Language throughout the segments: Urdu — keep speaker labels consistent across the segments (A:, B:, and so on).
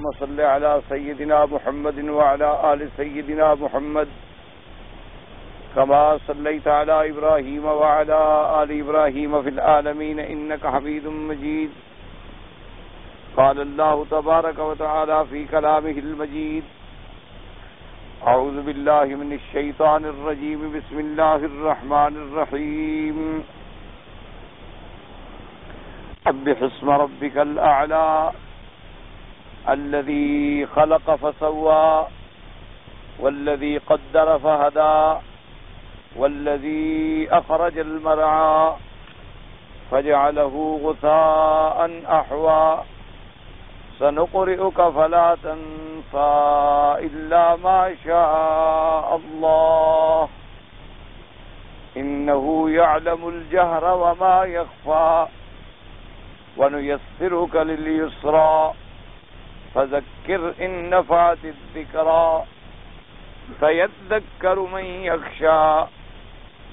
A: اللهم صل على سيدنا محمد وعلى آل سيدنا محمد كما صليت على إبراهيم وعلى آل إبراهيم في العالمين إنك حميد مجيد. قال الله تبارك وتعالى في كلامه المجيد: أعوذ بالله من الشيطان الرجيم، بسم الله الرحمن الرحيم. سبح اسم ربك الأعلى الذي خلق فسوى والذي قدر فهدى والذي أخرج المرعى فجعله غثاء أحوى سنقرئك فلا تنسى إلا ما شاء الله إنه يعلم الجهر وما يخفى ونيسرك لليسرى فذكر إن نفعت الذكرى سيذكر من يخشى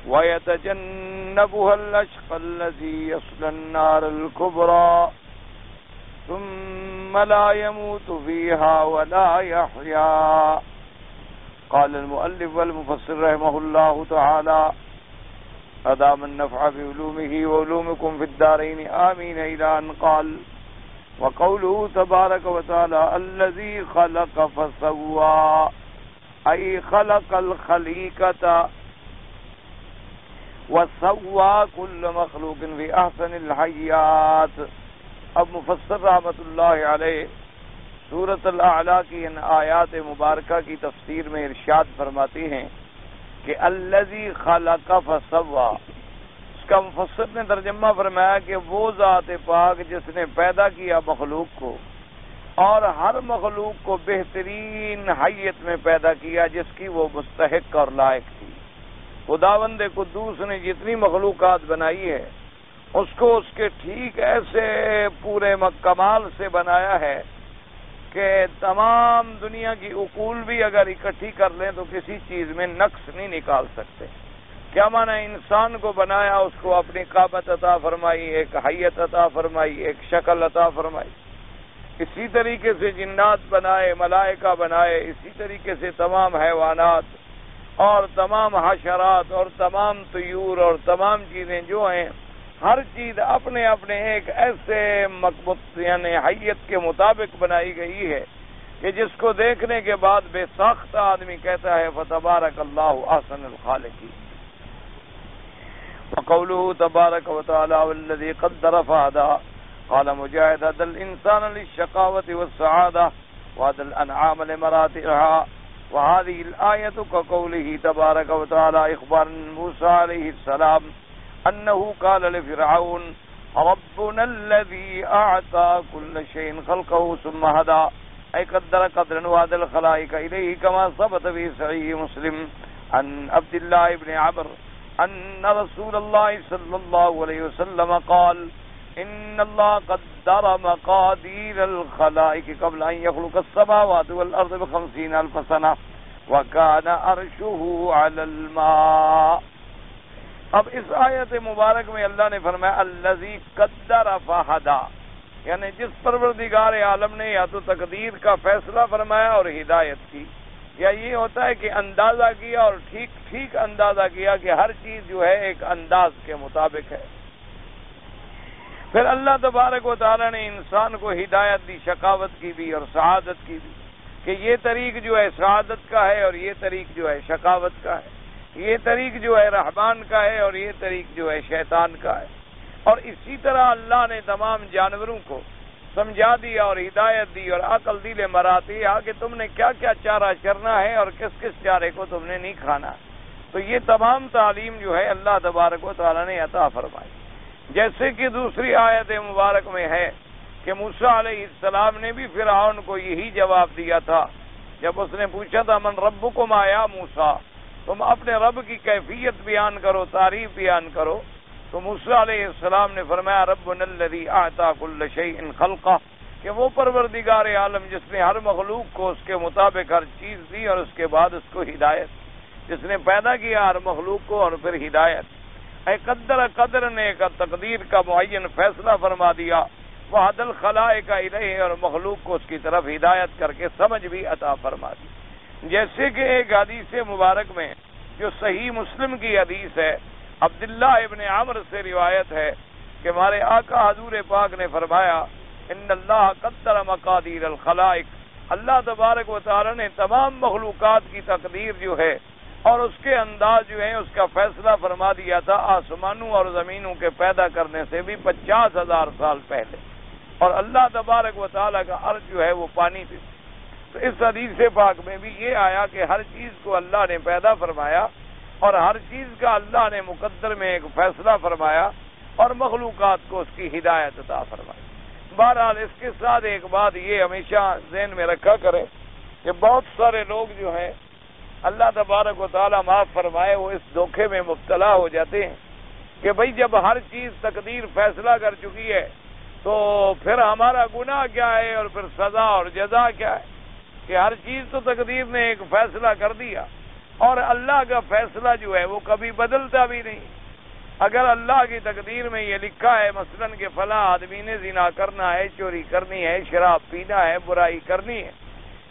A: ويتجنبها الأشقى الذي يصلى النار الكبرى ثم لا يموت فيها ولا يحيا. قال المؤلف والمفسر رحمه الله تعالى: أدام النفع بعلومه وعلومكم في الدارين آمين، إلى أن قال: وقوله تبارك وتعالى الذي خلق فسوى، أي خلق الخليقة وسوى كل مخلوق في أحسن الحیات. اب مفسر رحمۃ اللہ علیہ سورۃ الاعلیٰ کی ان آیات مبارکہ کی تفسیر میں ارشاد فرماتی ہیں کہ الذی خلق فسوى، اس کا مفسر نے ترجمہ فرمایا کہ وہ ذات پاک جس نے پیدا کیا مخلوق کو اور ہر مخلوق کو بہترین حیت میں پیدا کیا جس کی وہ مستحق اور لائق تھی. خداوند قدوس نے جتنی مخلوقات بنائی ہے اس کو اس کے ٹھیک ایسے پورے کمال سے بنایا ہے کہ تمام دنیا کی عقول بھی اگر اکٹھی کر لیں تو کسی چیز میں نقص نہیں نکال سکتے. کیا معنی؟ انسان کو بنایا، اس کو اپنی قامت عطا فرمائی، ایک حیت عطا فرمائی، ایک شکل عطا فرمائی. اسی طریقے سے جنات بنائے، ملائکہ بنائے، اسی طریقے سے تمام حیوانات اور تمام حشرات اور تمام طیور اور تمام چیزیں جو ہیں، ہر چیز اپنے اپنے ایک ایسے یعنی حیت کے مطابق بنائی گئی ہے کہ جس کو دیکھنے کے بعد بے ساختہ آدمی کہتا ہے فتبارک اللہ احسن الخالقین. وقوله تبارک وتعالی والذی قدر فہدی، قال مجاہد هدى الانسان للشقاوة والسعادة وهدى الانعام لمراتعها. وهذه الآية كقوله تبارك وتعالى إخبار موسى عليه السلام أنه قال لفرعون ربنا الذي أعطى كل شيء خلقه ثم هدى، أي قدر قدرا وهدى الخلائق إليه، كما ثبت في صحيح مسلم عن عبد الله بن عمرو أن رسول الله صلى الله عليه وسلم قال إن الله قدر مقادير الخلائق قبل أن يخلق السماوات والأرض ب50,000 سنة وكان عرشه على الماء. اب اس آیت مبارک میں اللہ نے فرمایا الذی قدر فہدی، یعنی جس پروردگار عالم نے یا تو تقدیر کا فیصلہ فرمایا اور ہدایت کی، یا یہ ہوتا ہے کہ اندازہ کیا اور ٹھیک ٹھیک اندازہ کیا کہ ہر چیز جو ہے ایک انداز کے مطابق ہے. پھر اللہ تبارک و تعالی نے انسان کو ہدایت دی، شقاوت کی بھی اور سعادت کی بھی، کہ یہ طریق جو ہے سعادت کا ہے اور یہ طریق جو ہے شقاوت کا ہے، یہ طریق جو ہے رحمان کا ہے اور یہ طریق جو ہے شیطان کا ہے. اور اسی طرح اللہ نے تمام جانوروں کو سمجھا دیا اور ہدایت دی اور عقل دل مراتع کہ تم نے کیا کیا چارہ چرنا ہے اور کس کس چارے کو تم نے نہیں کھانا. تو یہ تمام تعلیم جو ہے اللہ تبارک و تعالی نے عطا فرمائی. جیسے کہ دوسری آیت مبارک میں ہے کہ موسیٰ علیہ السلام نے بھی فرعون کو یہی جواب دیا تھا جب اس نے پوچھا تھا من ربکم یا موسیٰ، تم اپنے رب کی کیفیت بیان کرو، تعریف بیان کرو. تو موسیٰ علیہ السلام نے فرمایا ربنا الذی اعطى كل شیء خلقہ، کہ وہ پروردگار عالم جس نے ہر مخلوق کو اس کے مطابق ہر چیز دی اور اس کے بعد اس کو ہدایت، جس نے پیدا کیا ہر مخلوق کو اور پھر ہدایت. اے قدر نے کا تقدیر کا معین فیصلہ فرما دیا، فہد الخلائق الیہ، اور مخلوق کو اس کی طرف ہدایت کر کے سمجھ بھی عطا فرما دی۔ جیسے کہ ایک حدیث مبارک میں جو صحیح مسلم کی حدیث ہے، عبداللہ ابن عمر سے روایت ہے کہ ہمارے آقا حضور پاک نے فرمایا ان اللہ قدر مقادیر الخلائق، اللہ تبارک و تعالی نے تمام مخلوقات کی تقدیر جو ہے اور اس کے انداز جو ہیں اس کا فیصلہ فرما دیا تھا آسمانوں اور زمینوں کے پیدا کرنے سے بھی 50,000 سال پہلے، اور اللہ تبارک و تعالی کا عرش جو ہے وہ پانی پہ۔ تو اس حدیث پاک میں بھی یہ آیا کہ ہر چیز کو اللہ نے پیدا فرمایا اور ہر چیز کا اللہ نے مقدر میں ایک فیصلہ فرمایا اور مخلوقات کو اس کی ہدایت عطا فرمائی۔ بہرحال اس کے ساتھ ایک بات یہ ہمیشہ ذہن میں رکھا کرے کہ بہت سارے لوگ جو ہیں اللہ تبارک و تعالی معاف فرمائے وہ اس دھوکے میں مبتلا ہو جاتے ہیں کہ بھئی جب ہر چیز تقدیر فیصلہ کر چکی ہے تو پھر ہمارا گناہ کیا ہے اور پھر سزا اور جزا کیا ہے، کہ ہر چیز تو تقدیر نے ایک فیصلہ کر دیا اور اللہ کا فیصلہ جو ہے وہ کبھی بدلتا بھی نہیں۔ اگر اللہ کی تقدیر میں یہ لکھا ہے مثلا کہ فلاں آدمی نے زنا کرنا ہے، چوری کرنی ہے، شراب پینا ہے، برائی کرنی ہے،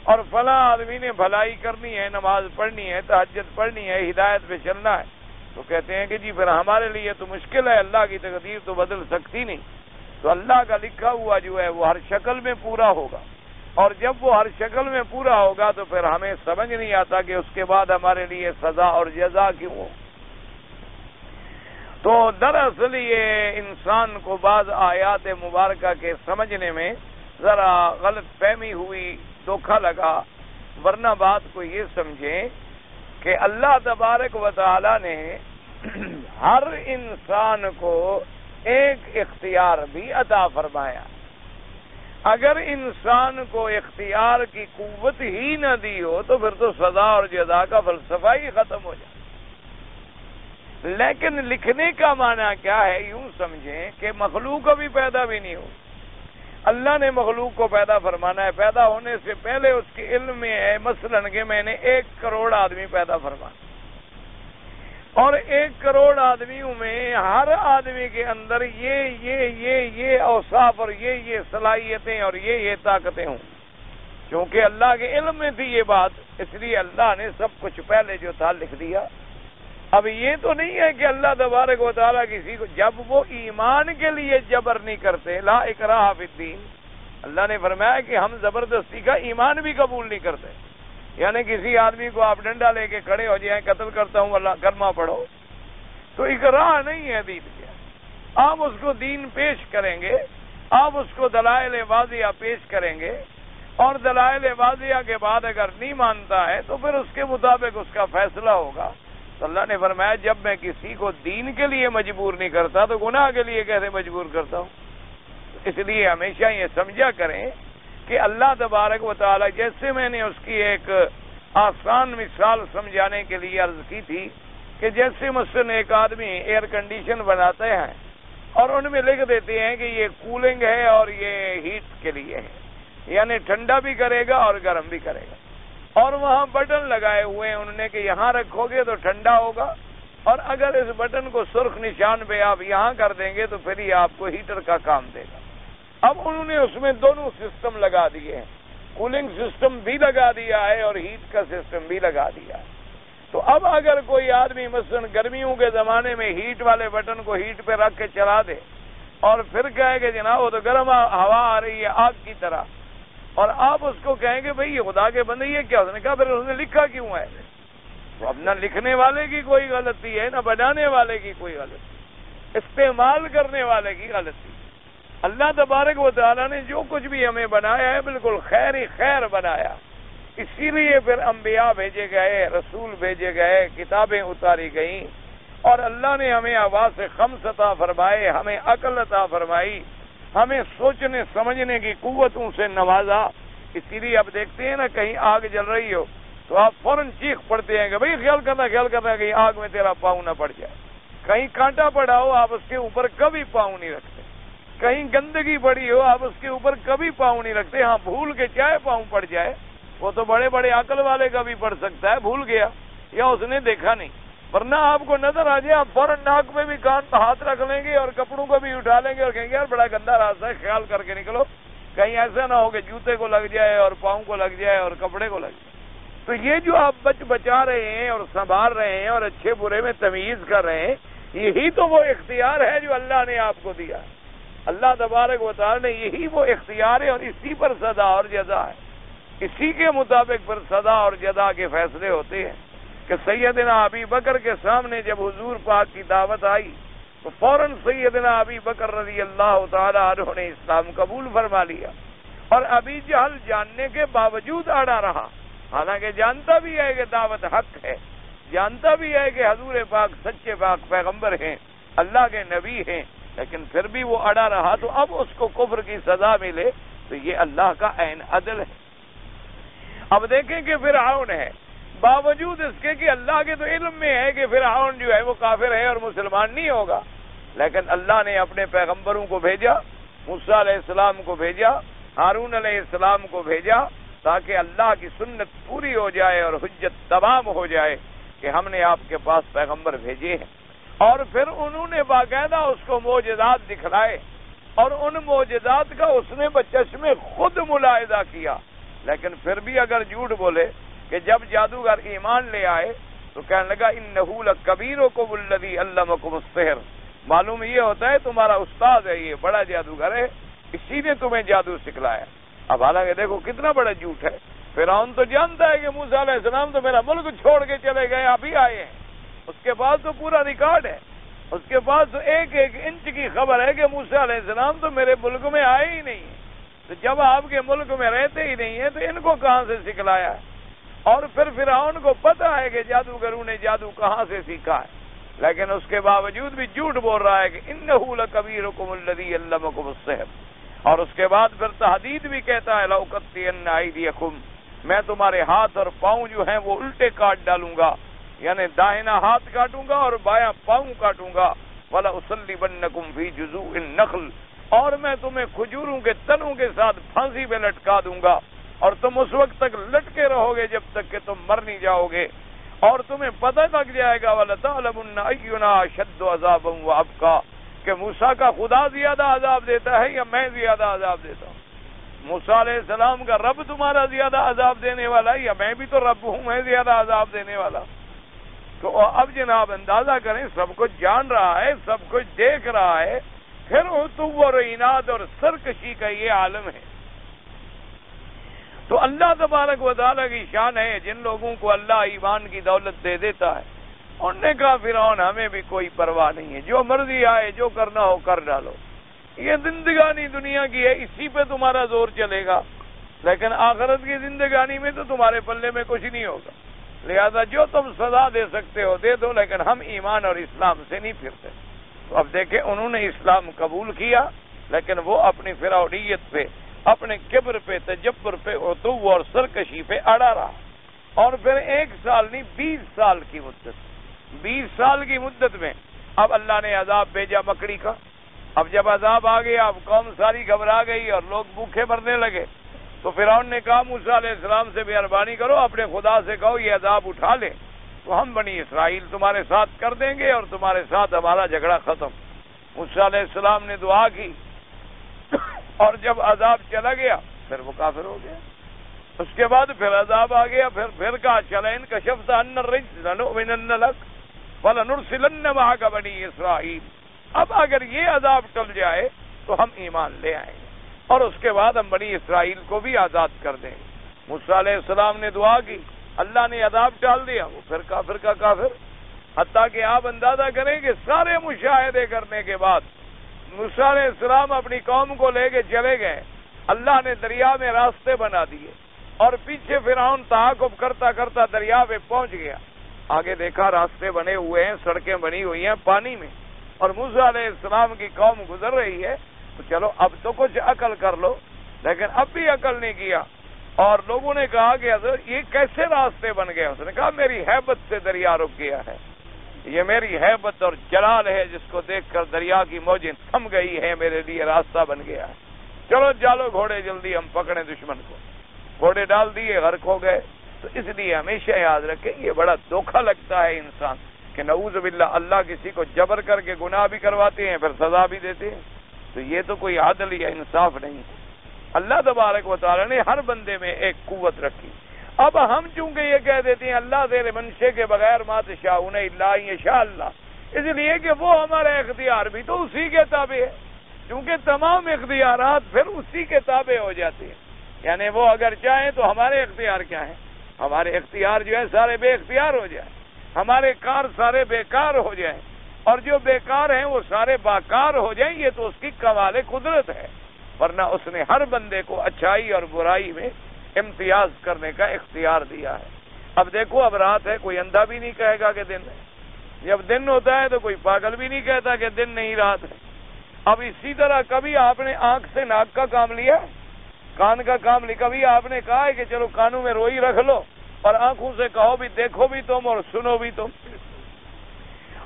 A: اور فلاں آدمی نے بھلائی کرنی ہے، نماز پڑھنی ہے، تہجد پڑھنی ہے، ہدایت پہ چلنا ہے، تو کہتے ہیں کہ جی پھر ہمارے لیے تو مشکل ہے، اللہ کی تقدیر تو بدل سکتی نہیں۔ تو اللہ کا لکھا ہوا جو ہے وہ ہر شکل میں پورا ہوگا، اور جب وہ ہر شکل میں پورا ہوگا تو پھر ہمیں سمجھ نہیں آتا کہ اس کے بعد ہمارے لیے سزا اور جزا کیوں ہو۔ تو دراصل یہ انسان کو بعض آیات مبارکہ کے سمجھنے میں ذرا غلط فہمی ہوئی، دھوکہ لگا، ورنہ بات کو یہ سمجھیں کہ اللہ تبارک و تعالی نے ہر انسان کو ایک اختیار بھی عطا فرمایا۔ اگر انسان کو اختیار کی قوت ہی نہ دی ہو تو پھر تو سزا اور جزا کا فلسفہ ہی ختم ہو جائے۔ لیکن لکھنے کا معنی کیا ہے، یوں سمجھیں کہ مخلوق ابھی پیدا بھی نہیں ہو، اللہ نے مخلوق کو پیدا فرمانا ہے، پیدا ہونے سے پہلے اس کے علم میں ہے مثلاً کہ میں نے 1 کروڑ آدمی پیدا فرمانا، اور 1 کروڑ آدمیوں میں ہر آدمی کے اندر یہ اوصاف اور یہ صلاحیتیں اور یہ طاقتیں ہوں۔ کیونکہ اللہ کے علم میں تھی یہ بات، اس لیے اللہ نے سب کچھ پہلے جو تھا لکھ دیا۔ اب یہ تو نہیں ہے کہ اللہ تبارک و تعالیٰ کسی کو، جب وہ ایمان کے لیے جبر نہیں کرتے، لا اکراہ فی الدین، اللہ نے فرمایا کہ ہم زبردستی کا ایمان بھی قبول نہیں کرتے، یعنی کسی آدمی کو آپ ڈنڈا لے کے کھڑے ہو جائیں قتل کرتا ہوں اللہ کلمہ پڑھو، تو اکراہ نہیں ہے دین کے، آپ اس کو دین پیش کریں گے، آپ اس کو دلائل واضحہ پیش کریں گے، اور دلائل واضحہ کے بعد اگر نہیں مانتا ہے تو پھر اس کے مطابق اس کا فیصلہ ہوگا۔ تو اللہ نے فرمایا جب میں کسی کو دین کے لیے مجبور نہیں کرتا تو گناہ کے لیے کیسے مجبور کرتا ہوں؟ اس لیے ہمیشہ یہ سمجھا کریں کہ اللہ تبارک و تعالی، جیسے میں نے اس کی ایک آسان مثال سمجھانے کے لیے عرض کی تھی کہ جیسے مثلا ایک آدمی ایئر کنڈیشن بناتے ہیں اور ان میں لکھ دیتے ہیں کہ یہ کولنگ ہے اور یہ ہیٹ کے لیے ہے، یعنی ٹھنڈا بھی کرے گا اور گرم بھی کرے گا، اور وہاں بٹن لگائے ہوئے ہیں انہوں نے کہ یہاں رکھو گے تو ٹھنڈا ہوگا، اور اگر اس بٹن کو سرخ نشان پہ آپ یہاں کر دیں گے تو پھر یہ آپ کو ہیٹر کا کام دے گا۔ اب انہوں نے اس میں دونوں سسٹم لگا دیے ہیں، کولنگ سسٹم بھی لگا دیا ہے اور ہیٹ کا سسٹم بھی لگا دیا ہے۔ تو اب اگر کوئی آدمی مثلا گرمیوں کے زمانے میں ہیٹ والے بٹن کو ہیٹ پہ رکھ کے چلا دے اور پھر کہے کہ جناب وہ تو گرم ہوا آ رہی ہے آگ کی طرح، اور آپ اس کو کہیں گے بھئی یہ خدا کے بندے یہ کیا، اس نے کہا پھر اس نے لکھا کیوں ہے؟ تو اب نہ لکھنے والے کی کوئی غلطی ہے، نہ بنانے والے کی کوئی غلطی، استعمال کرنے والے کی غلطی۔ اللہ تبارک و تعالیٰ نے جو کچھ بھی ہمیں بنایا ہے بالکل خیر ہی خیر بنایا، اسی لیے پھر انبیاء بھیجے گئے، رسول بھیجے گئے، کتابیں اتاری گئیں، اور اللہ نے ہمیں آواز سے خمس عطا فرمائے، ہمیں عقل عطا فرمائی، ہمیں سوچنے سمجھنے کی قوتوں سے نوازا۔ اسی لیے اب دیکھتے ہیں نا کہیں آگ جل رہی ہو تو آپ فوراً چیخ پڑتے ہیں کہ بھئی خیال کرنا کہیں آگ میں تیرا پاؤں نہ پڑ جائے، کہیں کانٹا پڑا ہو آپ اس کے اوپر کبھی پاؤں نہیں رکھتے، کہیں گندگی پڑی ہو آپ اس کے اوپر کبھی پاؤں نہیں رکھتے، ہاں بھول کے چاہے پاؤں پڑ جائے، وہ تو بڑے بڑے عقل والے کا بھی پڑ سکتا ہے، بھول گیا یا اس نے دیکھا نہیں، ورنہ آپ کو نظر آ جائے آپ فوراً ناک میں بھی کان پہ ہاتھ رکھ لیں گے اور کپڑوں کو بھی اٹھا لیں گے اور کہیں گے یار بڑا گندا راستہ ہے، خیال کر کے نکلو، کہیں ایسا نہ ہو کہ جوتے کو لگ جائے اور پاؤں کو لگ جائے اور کپڑے کو لگ جائے۔ تو یہ جو آپ بچا رہے ہیں اور سنبھال رہے ہیں اور اچھے برے میں تمیز کر رہے ہیں، یہی تو وہ اختیار ہے جو اللہ نے آپ کو دیا ہے۔ اللہ تبارک و تعالی نے یہی وہ اختیار ہے اور اسی پر سزا اور جزا ہے، اسی کے مطابق پر سزا اور جزا کے فیصلے ہوتے ہیں۔ کہ سیدنا ابی بکر کے سامنے جب حضور پاک کی دعوت آئی تو فوراً سیدنا ابی بکر رضی اللہ تعالی عنہ نے اسلام قبول فرما لیا، اور ابی جہل جاننے کے باوجود اڑا رہا، حالانکہ جانتا بھی ہے کہ دعوت حق ہے، جانتا بھی ہے کہ حضور پاک سچے پاک پیغمبر ہیں، اللہ کے نبی ہیں، لیکن پھر بھی وہ اڑا رہا۔ تو اب اس کو کفر کی سزا ملے تو یہ اللہ کا عین عدل ہے۔ اب دیکھیں کہ فرعون ہے، باوجود اس کے کہ اللہ کے تو علم میں ہے کہ فرعون جو ہے وہ کافر ہے اور مسلمان نہیں ہوگا، لیکن اللہ نے اپنے پیغمبروں کو بھیجا، موسیٰ علیہ السلام کو بھیجا، ہارون علیہ السلام کو بھیجا، تاکہ اللہ کی سنت پوری ہو جائے اور حجت تمام ہو جائے کہ ہم نے آپ کے پاس پیغمبر بھیجے ہیں۔ اور پھر انہوں نے باقاعدہ اس کو معجزات دکھلائے، اور ان معجزات کا اس نے بچشم خود ملاحظہ کیا، لیکن پھر بھی اگر جھوٹ بولے کہ جب جادوگر ایمان لے آئے تو کہنے لگا انہ لکبیرکم الذی علمکم السحر، معلوم یہ ہوتا ہے تمہارا استاد ہے، یہ بڑا جادوگر ہے، اسی نے تمہیں جادو سکھلایا۔ اب حالانکہ دیکھو کتنا بڑا جھوٹ ہے، فرعون تو جانتا ہے کہ موسیٰ علیہ السلام تو میرا ملک چھوڑ کے چلے گئے، ابھی آئے ہیں، اس کے پاس تو پورا ریکارڈ ہے، اس کے پاس تو ایک ایک انچ کی خبر ہے کہ موسیٰ علیہ السلام تو میرے ملک میں آئے ہی نہیں ہیں، تو جب آپ کے ملک میں رہتے ہی نہیں ہیں تو ان کو کہاں سے سکھلایا ہے؟ اور پھر فرعون کو پتا ہے کہ جادوگروں نے جادو کہاں سے سیکھا ہے، لیکن اس کے باوجود بھی جھوٹ بول رہا ہے کہ انہ لکبیرکم الذی علمکم السحر، اور اس کے بعد پھر تحدید بھی کہتا ہے لأقطعن ایدیکم، میں تمہارے ہاتھ اور پاؤں جو ہیں وہ الٹے کاٹ ڈالوں گا، یعنی داہنا ہاتھ کاٹوں گا اور بایاں پاؤں کاٹوں گا، وَلَأُصَلِّبَنَّكُمْ فِي جُذُوعِ النَّخْلِ، اور میں تمہیں کھجوروں کے تنوں کے ساتھ پھانسی پہ لٹکا دوں گا، اور تم اس وقت تک لٹکے رہو گے جب تک کہ تم مر نہیں جاؤ گے، اور تمہیں پتہ لگ جائے گا وَلَتَعْلَمُنَّ أَيُّنَا أَشَدُّ عَذَابًا وَأَبْقَىٰ، کہ موسیٰ کا خدا زیادہ عذاب دیتا ہے یا میں زیادہ عذاب دیتا ہوں؟ موسیٰ علیہ السلام کا رب تمہارا زیادہ عذاب دینے والا ہے یا میں بھی تو رب ہوں، میں زیادہ عذاب دینے والا؟ تو اب جناب اندازہ کریں، سب کچھ جان رہا ہے، سب کچھ دیکھ رہا ہے، پھر عتو اور عناد اور سرکشی کا یہ عالم ہے۔ تو اللہ تبارک و تعالیٰ کی شان ہے، جن لوگوں کو اللہ ایمان کی دولت دے دیتا ہے، انہوں نے کہا فرعون ہمیں بھی کوئی پرواہ نہیں ہے، جو مرضی آئے جو کرنا ہو کر ڈالو، یہ زندگانی دنیا کی ہے، اسی پہ تمہارا زور چلے گا، لیکن آخرت کی زندگانی میں تو تمہارے پلے میں کچھ نہیں ہوگا، لہذا جو تم سزا دے سکتے ہو دے دو، لیکن ہم ایمان اور اسلام سے نہیں پھرتے۔ تو اب دیکھیں انہوں نے اسلام قبول کیا، لیکن وہ اپنی فرعونیت پہ، اپنے کبر پہ، تجبر پہ، عتو اور سرکشی پہ اڑا رہا، اور پھر 1 سال نہیں 20 سال کی مدت، 20 سال کی مدت میں اب اللہ نے عذاب بھیجا مکڑی کا۔ اب جب عذاب آ گیا، اب قوم ساری گھبرا گئی اور لوگ بھوکے مرنے لگے، تو فرعون نے کہا موسیٰ علیہ السلام سے مہربانی کرو، اپنے خدا سے کہو یہ عذاب اٹھا لے، تو ہم بنی اسرائیل تمہارے ساتھ کر دیں گے اور تمہارے ساتھ ہمارا جھگڑا ختم۔ موسیٰ علیہ السلام نے دعا کی، اور جب عذاب چلا گیا پھر وہ کافر ہو گیا۔ اس کے بعد پھر عذاب آ گیا، پھر کہا چلین کشفت عنا الرجز لنؤمنن لک فلنرسلن معک بنی اسرائیل، اب اگر یہ عذاب ٹل جائے تو ہم ایمان لے آئیں گے، اور اس کے بعد ہم بنی اسرائیل کو بھی آزاد کر دیں گے۔ موسیٰ علیہ السلام نے دعا کی، اللہ نے عذاب ٹال دیا، وہ پھر کافر کا کافر، حتیٰ کہ آپ اندازہ کریں کہ سارے مشاہدے کرنے کے بعد موسیٰ علیہ السلام اپنی قوم کو لے کے چلے گئے، اللہ نے دریا میں راستے بنا دیے، اور پیچھے فرعون تعاقب کرتا کرتا دریا پہ پہنچ گیا، آگے دیکھا راستے بنے ہوئے ہیں، سڑکیں بنی ہوئی ہیں پانی میں، اور موسیٰ علیہ السلام کی قوم گزر رہی ہے، تو چلو اب تو کچھ عقل کر لو، لیکن اب بھی عقل نہیں کیا، اور لوگوں نے کہا کہ حضرت یہ کیسے راستے بن گئے؟ اس نے کہا میری ہیبت سے دریا رک گیا ہے، یہ میری ہیبت اور جلال ہے جس کو دیکھ کر دریا کی موجیں تھم گئی ہیں، میرے لیے راستہ بن گیا ہے، چلو چالو گھوڑے جلدی ہم پکڑیں دشمن کو، گھوڑے ڈال دیے، غرق ہو گئے۔ تو اس لیے ہمیشہ یاد رکھیں، یہ بڑا دھوکہ لگتا ہے انسان کہ نعوذ باللہ اللہ کسی کو جبر کر کے گناہ بھی کرواتے ہیں پھر سزا بھی دیتے ہیں، تو یہ تو کوئی عدل یا انصاف نہیں ہے۔ اللہ تبارک و تعالی نے ہر بندے میں ایک قوت رکھی۔ اب ہم چونکہ یہ کہہ دیتے ہیں اللہ زیر منشے کے بغیر ما تشاءون الا ان یشاء اللہ، اس لیے کہ وہ ہمارا اختیار بھی تو اسی کے تابع ہے، کیونکہ تمام اختیارات پھر اسی کے تابع ہو جاتے ہیں، یعنی وہ اگر چاہیں تو ہمارے اختیار کیا ہیں، ہمارے اختیار جو ہے سارے بے اختیار ہو جائیں، ہمارے کار سارے بیکار ہو جائیں، اور جو بیکار ہیں وہ سارے باکار ہو جائیں، یہ تو اس کی کمال قدرت ہے، ورنہ اس نے ہر بندے کو اچھائی اور برائی میں امتیاز کرنے کا اختیار دیا ہے۔ اب دیکھو اب رات ہے، کوئی اندھا بھی نہیں کہے گا کہ دن ہے، جب دن ہوتا ہے تو کوئی پاگل بھی نہیں کہتا کہ دن نہیں رات ہے۔ اب اسی طرح کبھی آپ نے آنکھ سے ناک کا کام لیا، کان کا کام لیا، کبھی آپ نے کہا ہے کہ چلو کانوں میں روئی رکھ لو اور آنکھوں سے کہو بھی دیکھو بھی تم اور سنو بھی تم،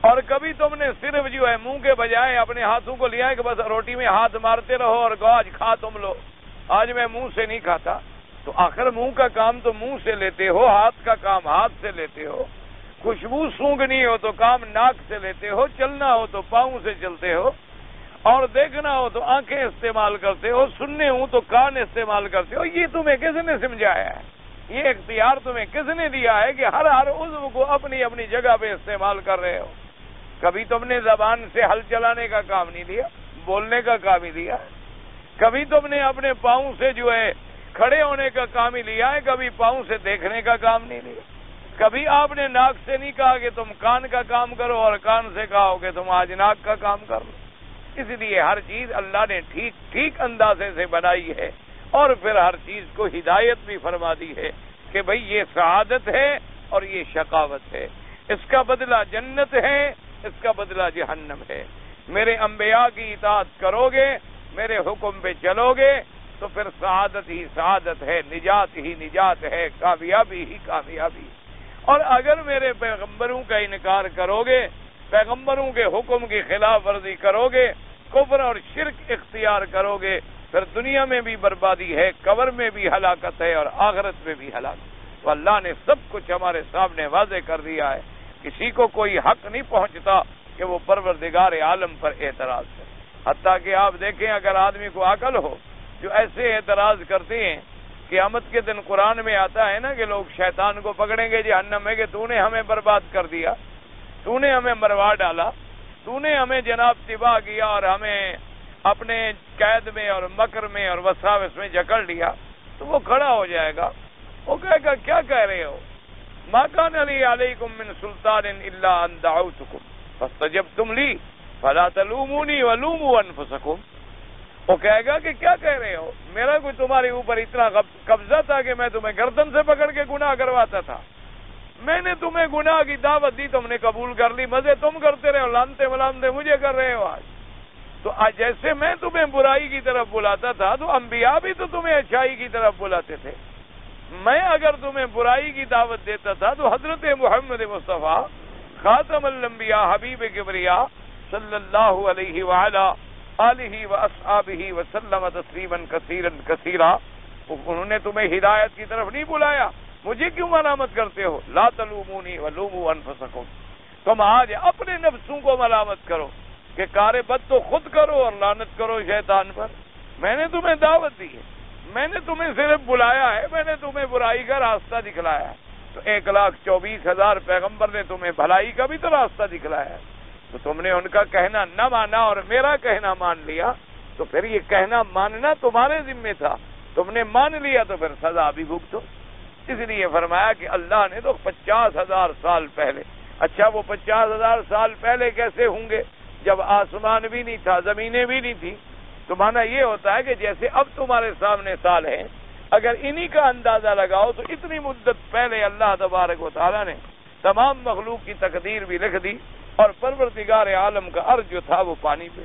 A: اور کبھی تم نے صرف جو ہے منہ کے بجائے اپنے ہاتھوں کو لیا ہے کہ بس روٹی میں ہاتھ مارتے رہو اور کہو آج کھا تم لو، آج میں منہ سے نہیں کھاتا، تو آخر منہ کا کام تو منہ سے لیتے ہو، ہاتھ کا کام ہاتھ سے لیتے ہو، خوشبو سونگھنی ہو تو کام ناک سے لیتے ہو، چلنا ہو تو پاؤں سے چلتے ہو، اور دیکھنا ہو تو آنکھیں استعمال کرتے ہو، سننے ہوں تو کان استعمال کرتے ہو۔ یہ تمہیں کس نے سمجھایا ہے؟ یہ اختیار تمہیں کس نے دیا ہے کہ ہر عضو کو اپنی اپنی جگہ پہ استعمال کر رہے ہو؟ کبھی تم نے زبان سے ہل چلانے کا کام نہیں لیا، بولنے کا کام ہی لیا، کبھی تم نے اپنے پاؤں سے جو ہے کھڑے ہونے کا کام ہی لیا ہے، کبھی پاؤں سے دیکھنے کا کام نہیں لیا، کبھی آپ نے ناک سے نہیں کہا کہ تم کان کا کام کرو اور کان سے کہا ہو کہ تم آج ناک کا کام کر لو۔ اس لیے ہر چیز اللہ نے ٹھیک ٹھیک اندازے سے بنائی ہے، اور پھر ہر چیز کو ہدایت بھی فرما دی ہے کہ بھئی یہ سعادت ہے اور یہ شقاوت ہے، اس کا بدلہ جنت ہے، اس کا بدلہ جہنم ہے۔ میرے انبیاء کی اطاعت کرو گے، میرے حکم پہ چلو گے تو پھر سعادت ہی سعادت ہے، نجات ہی نجات ہے، کامیابی ہی کامیابی۔ اور اگر میرے پیغمبروں کا انکار کرو گے، پیغمبروں کے حکم کی خلاف ورزی کرو گے، کفر اور شرک اختیار کرو گے، پھر دنیا میں بھی بربادی ہے، قبر میں بھی ہلاکت ہے اور آخرت میں بھی ہلاکت۔ تو اللہ نے سب کچھ ہمارے سامنے واضح کر دیا ہے، کسی کو کوئی حق نہیں پہنچتا کہ وہ پروردگار عالم پر اعتراض کرے۔ حتیٰ کہ آپ دیکھیں اگر آدمی کو عقل ہو، جو ایسے اعتراض کرتے ہیں، قیامت کے دن قرآن میں آتا ہے نا کہ لوگ شیطان کو پکڑیں گے جہنم میں کہ تو نے ہمیں برباد کر دیا، تو نے ہمیں مروا ڈالا، تو نے ہمیں جناب تباہ کیا اور ہمیں اپنے قید میں اور مکر میں اور وساوس میں جکڑ لیا، تو وہ کھڑا ہو جائے گا، وہ کہے گا کیا کہہ رہے ہو؟ ما کان لی علیکم من سلطان الا ان دعوتکم فاستجبتم لی فلا تلومونی ولوموا انفسکم۔ وہ کہے گا کہ کیا کہہ رہے ہو، میرا کوئی تمہارے اوپر اتنا قبضہ تھا کہ میں تمہیں گردن سے پکڑ کے گناہ کرواتا تھا؟ میں نے تمہیں گناہ کی دعوت دی، تم نے قبول کر لی، مزے تم کرتے رہے ہو، لانتے ملامتے مجھے کر رہے ہو آج۔ تو آج جیسے میں تمہیں برائی کی طرف بلاتا تھا تو انبیاء بھی تو تمہیں اچھائی کی طرف بلاتے تھے۔ میں اگر تمہیں برائی کی دعوت دیتا تھا تو حضرت محمد مصطفیٰ خاتم الانبیاء حبیب کبریا صلی اللہ علیہ وعلا آلہ واصحابہ وسلم تسلیما کثیرا کثیرا، انہوں نے تمہیں ہدایت کی طرف نہیں بلایا، مجھے کیوں ملامت کرتے ہو؟ لا تلومونی ولوموا انفسکم، تم آج اپنے نفسوں کو ملامت کرو کہ کار بد تو خود کرو اور لعنت کرو شیطان پر۔ میں نے تمہیں دعوت دی ہے، میں نے تمہیں صرف بلایا ہے، میں نے تمہیں برائی کا راستہ دکھلایا ہے، تو 1,24,000 پیغمبر نے تمہیں بھلائی کا بھی تو راستہ دکھلایا ہے، تو تم نے ان کا کہنا نہ مانا اور میرا کہنا مان لیا، تو پھر یہ کہنا ماننا تمہارے ذمہ تھا، تم نے مان لیا تو پھر سزا بھی بھگتو۔ اس لیے فرمایا کہ اللہ نے تو 50,000 سال پہلے، اچھا وہ 50,000 سال پہلے کیسے ہوں گے جب آسمان بھی نہیں تھا، زمینیں بھی نہیں تھی؟ تو مانا یہ ہوتا ہے کہ جیسے اب تمہارے سامنے سال ہیں، اگر انہی کا اندازہ لگاؤ تو اتنی مدت پہلے اللہ تبارک و تعالیٰ نے تمام مخلوق کی تقدیر بھی لکھ دی، اور پروردگار عالم کا عرض جو تھا وہ پانی پہ۔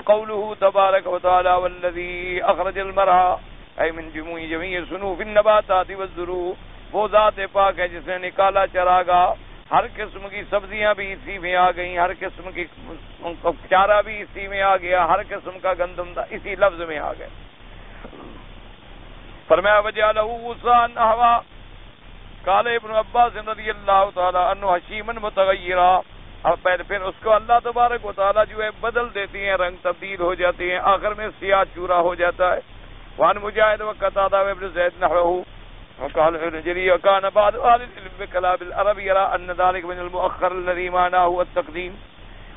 A: قوله تبارک و تعالی والذی اخرج المرعى اے من جمیع صنوف النباتات والزروع، وہ ذات پاک ہے جس نے نکالا چراگاہ، ہر قسم کی سبزیاں بھی اسی میں آ گئیں، ہر قسم کی چارہ بھی اسی میں آ گیا، ہر قسم کا گندم اسی لفظ میں آ گئے۔ فرمایا وجعلہ غثاء احوا، قال ابن عباس رضی اللہ تعالی عنہ حشیما متغیرا، اور پھر اس کو اللہ تبارک و تعالی جو ہے بدل دیتی ہیں، رنگ تبدیل ہو جاتی ہیں، آخر میں سیاہ چورا ہو جاتا ہے۔ وعن مجاہد وقتادہ وابن زید نحوه وقال ابن جرير وكان بعض اهل العلم بكلام العرب يرى ان ذلك من المؤخر الذي معناه هو التقديم،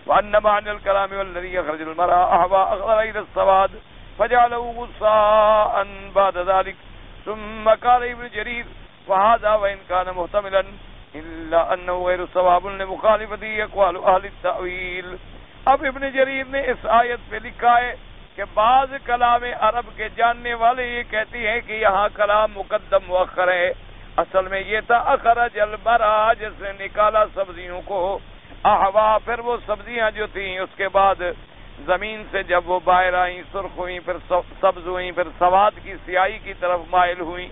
A: وان معنى الكلام والذي يخرج المرء احوى اغلى الى السواد فجعله غصاء بعد ذلك. ثم قال ابن جرير وهذا وان كان محتملا الا انه غير صواب لمخالفته اقوال اهل التاويل. اب ابن جریر نے اس آیت پہ لکھا ہے کہ بعض کلام عرب کے جاننے والے یہ کہتی ہیں کہ یہاں کلام مقدم مؤخر ہے، اصل میں یہ تھا اخرج المرا، جس نے نکالا سبزیوں کو، احوا، پھر وہ سبزیاں جو تھیں اس کے بعد زمین سے جب وہ باہر آئیں سرخ ہوئیں، پھر سبز ہوئیں، پھر سواد کی سیاہی کی طرف مائل ہوئیں،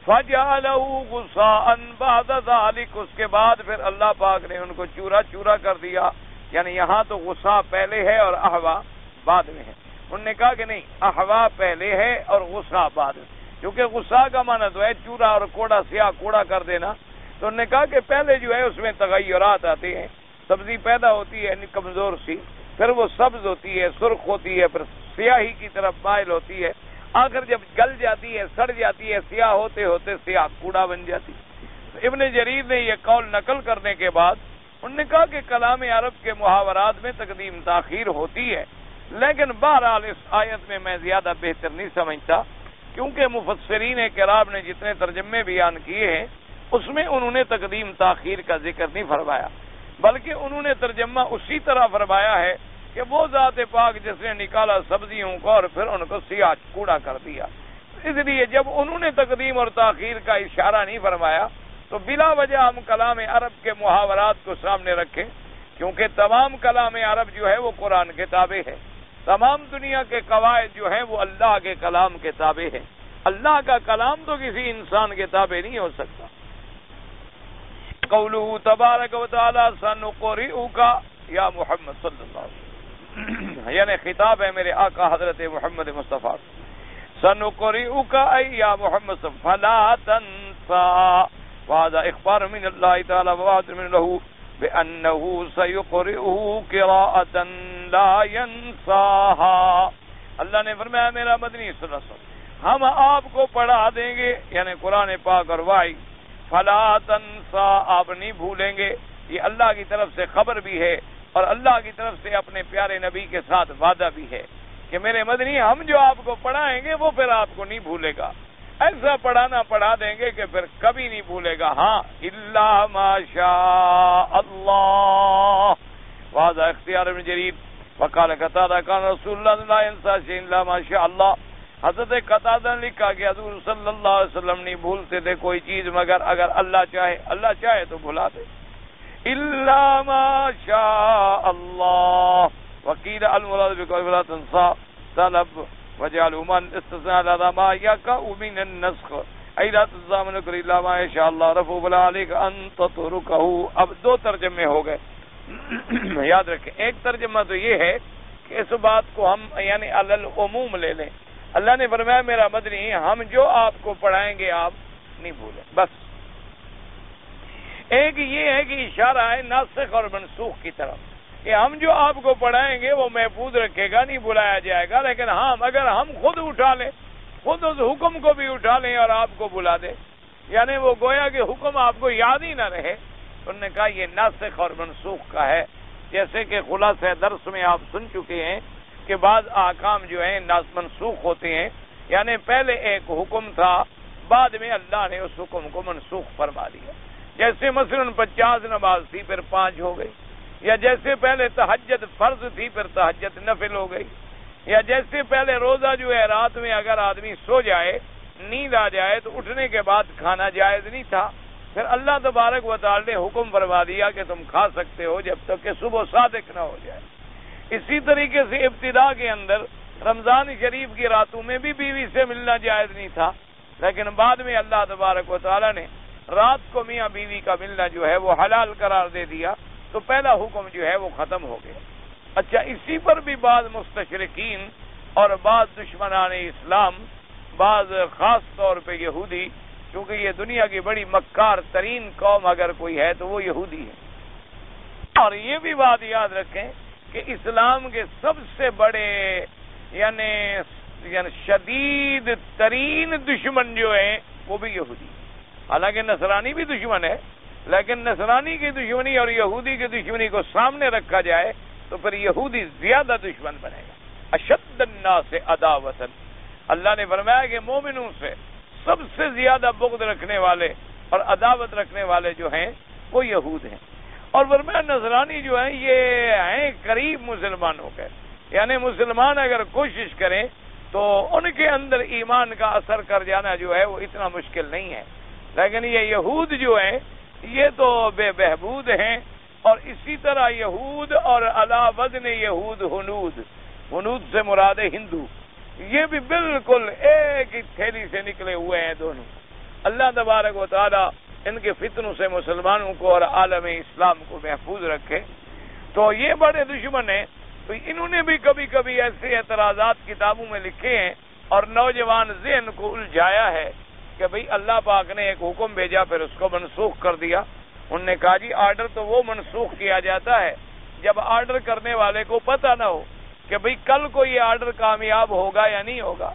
A: فَجَعَلَهُ غُصَاءً بَعْدَ ذَلِكَ، اس کے بعد پھر اللہ پاک نے ان کو چورا چورا کر دیا. یعنی یہاں تو غصہ پہلے ہے اور احوا بعد میں ہے. انہوں نے کہا کہ نہیں، احوا پہلے ہے اور غصہ بعد میں، کیونکہ غصہ کا معنی تو ہے چورا اور کوڑا، سیاہ کوڑا کر دینا. تو انہوں نے کہا کہ پہلے جو ہے اس میں تغیرات آتے ہیں، سبزی پیدا ہوتی ہے کمزور سی، پھر وہ سبز ہوتی ہے، سرخ ہوتی ہے، پھر سیاہی کی طرف مائل ہوتی ہے، آخر جب گل جاتی ہے، سڑ جاتی ہے، سیاہ ہوتے ہوتے سیاہ کوڑا بن جاتی. ابن جریر نے یہ قول نقل کرنے کے بعد انہوں نے کہا کہ کلام عرب کے محاورات میں تقدیم تاخیر ہوتی ہے، لیکن بہرحال اس آیت میں زیادہ بہتر نہیں سمجھتا، کیونکہ مفسرین کرام نے جتنے ترجمے بیان کیے ہیں اس میں انہوں نے تقدیم تاخیر کا ذکر نہیں فرمایا، بلکہ انہوں نے ترجمہ اسی طرح فرمایا ہے کہ وہ ذات پاک جس نے نکالا سبزیوں کو اور پھر ان کو سیاہ کوڑا کر دیا. اس لیے جب انہوں نے تقدیم اور تاخیر کا اشارہ نہیں فرمایا تو بلا وجہ ہم کلام عرب کے محاورات کو سامنے رکھیں، کیونکہ تمام کلام عرب جو ہے وہ قرآن کے تابع ہے، تمام دنیا کے قواعد جو ہیں وہ اللہ کے کلام کے تابع ہے. اللہ کا کلام تو کسی انسان کے تابع نہیں ہو سکتا. قولہ تبارک و تعالی سنقرئک یا محمد صلی اللہ علیہ وسلم، یعنی خطاب ہے میرے آقا حضرت محمد مصطفیٰ، سنقرئک ای یا محمد فلا تنسا، وهذا اخبار من اللہ تعالی ووعد من له بانه سيقرئه قراءة لا ينساها. اللہ نے فرمایا میرا مدنی صلی اللہ علیہ وسلم ہم آپ کو پڑھا دیں گے، یعنی قرآن پاک اور وحی، فلا تنسا، آپ نہیں بھولیں گے. یہ اللہ کی طرف سے خبر بھی ہے اور اللہ کی طرف سے اپنے پیارے نبی کے ساتھ وعدہ بھی ہے کہ میرے مدنی ہم جو آپ کو پڑھائیں گے وہ پھر آپ کو نہیں بھولے گا. ایسا پڑھانا پڑھا دیں گے کہ پھر کبھی نہیں بھولے گا. ہاں الا ما شاء اللہ، واضح اختیار ابن جریر. وقال قتادہ کان رسول اللہ لا ينسى شيئا الا ما شاء اللہ، حضرت قتادہ نے لکھا کہ حضور صلی اللہ علیہ وسلم نہیں بھولتے تھے کوئی چیز مگر اگر اللہ چاہے، اللہ چاہے تو بھلا دے. الا ما شاء اللہ. وقیل المراد بقول فلا تنسى طلب وجعلوا من استثناء هذا ما يقع من النسخ اي لا تزامن الا ما شاء الله رفع بلا عليك ان تتركه. اب دو ترجمے ہو گئے، یاد رکھیں. ایک ترجمہ تو یہ ہے کہ اس بات کو ہم یعنی علی العموم لے لیں. اللہ نے فرمایا میرا مدنی ہم جو آپ کو پڑھائیں گے آپ نہیں بھولیں بس. ایک یہ ہے کہ اشارہ ہے ناسخ اور منسوخ کی طرف کہ ہم جو آپ کو پڑھائیں گے وہ محفوظ رکھے گا، نہیں بلایا جائے گا. لیکن ہاں اگر ہم خود اٹھا لیں، خود اس حکم کو بھی اٹھا لیں اور آپ کو بلا دیں، یعنی وہ گویا کہ حکم آپ کو یاد ہی نہ رہے، تو انہوں نے کہا یہ ناسخ اور منسوخ کا ہے. جیسے کہ خلاصہ درس میں آپ سن چکے ہیں کہ بعض احکام جو ہیں منسوخ ہوتے ہیں، یعنی پہلے ایک حکم تھا، بعد میں اللہ نے اس حکم کو منسوخ فرما دیا. جیسے مثلا 50 نماز تھی پھر 5 ہو گئی، یا جیسے پہلے تہجد فرض تھی پھر تہجد نفل ہو گئی، یا جیسے پہلے روزہ جو ہے رات میں اگر آدمی سو جائے، نیند آ جائے تو اٹھنے کے بعد کھانا جائز نہیں تھا، پھر اللہ تبارک و تعالی نے حکم فرما دیا کہ تم کھا سکتے ہو جب تک کہ صبح صادق نہ ہو جائے. اسی طریقے سے ابتدا کے اندر رمضان شریف کی راتوں میں بھی بیوی سے ملنا جائز نہیں تھا، لیکن بعد میں اللہ تبارک و تعالی نے رات کو میاں بیوی کا ملنا جو ہے وہ حلال قرار دے دیا، تو پہلا حکم جو ہے وہ ختم ہو گیا. اچھا، اسی پر بھی بعض مستشرقین اور بعض دشمنان اسلام، بعض خاص طور پہ یہودی کیونکہ یہ دنیا کی بڑی مکار ترین قوم اگر کوئی ہے تو وہ یہودی ہے۔ اور یہ بھی بات یاد رکھیں کہ اسلام کے سب سے بڑے یعنی شدید ترین دشمن جو ہیں وہ بھی یہودی، حالانکہ نصرانی بھی دشمن ہے، لیکن نصرانی کی دشمنی اور یہودی کی دشمنی کو سامنے رکھا جائے تو پھر یہودی زیادہ دشمن بنے گا۔ اشد الناس عداوۃ، اللہ نے فرمایا کہ مومنوں سے سب سے زیادہ بغض رکھنے والے اور عداوت رکھنے والے جو ہیں وہ یہود ہیں۔ اور فرمایا نصرانی جو ہیں یہ ہیں قریب مسلمانوں کے، یعنی مسلمان اگر کوشش کریں تو ان کے اندر ایمان کا اثر کر جانا جو ہے وہ اتنا مشکل نہیں ہے، لیکن یہ یہود جو ہیں یہ تو بے بہبود ہیں۔ اور اسی طرح یہود اور علی وزن یہود ہنود سے مراد ہندو، یہ بھی بالکل ایک ہی تھیلی سے نکلے ہوئے ہیں دونوں۔ اللہ تبارک و تعالی ان کے فتنوں سے مسلمانوں کو اور عالم اسلام کو محفوظ رکھے۔ تو یہ بڑے دشمن ہیں، تو انہوں نے بھی کبھی کبھی ایسے اعتراضات کتابوں میں لکھے ہیں اور نوجوان ذہن کو الجھایا ہے کہ بھئی اللہ پاک نے ایک حکم بھیجا پھر اس کو منسوخ کر دیا۔ انہوں نے کہا جی آرڈر تو وہ منسوخ کیا جاتا ہے جب آرڈر کرنے والے کو پتہ نہ ہو کہ بھئی کل کو یہ آرڈر کامیاب ہوگا یا نہیں ہوگا۔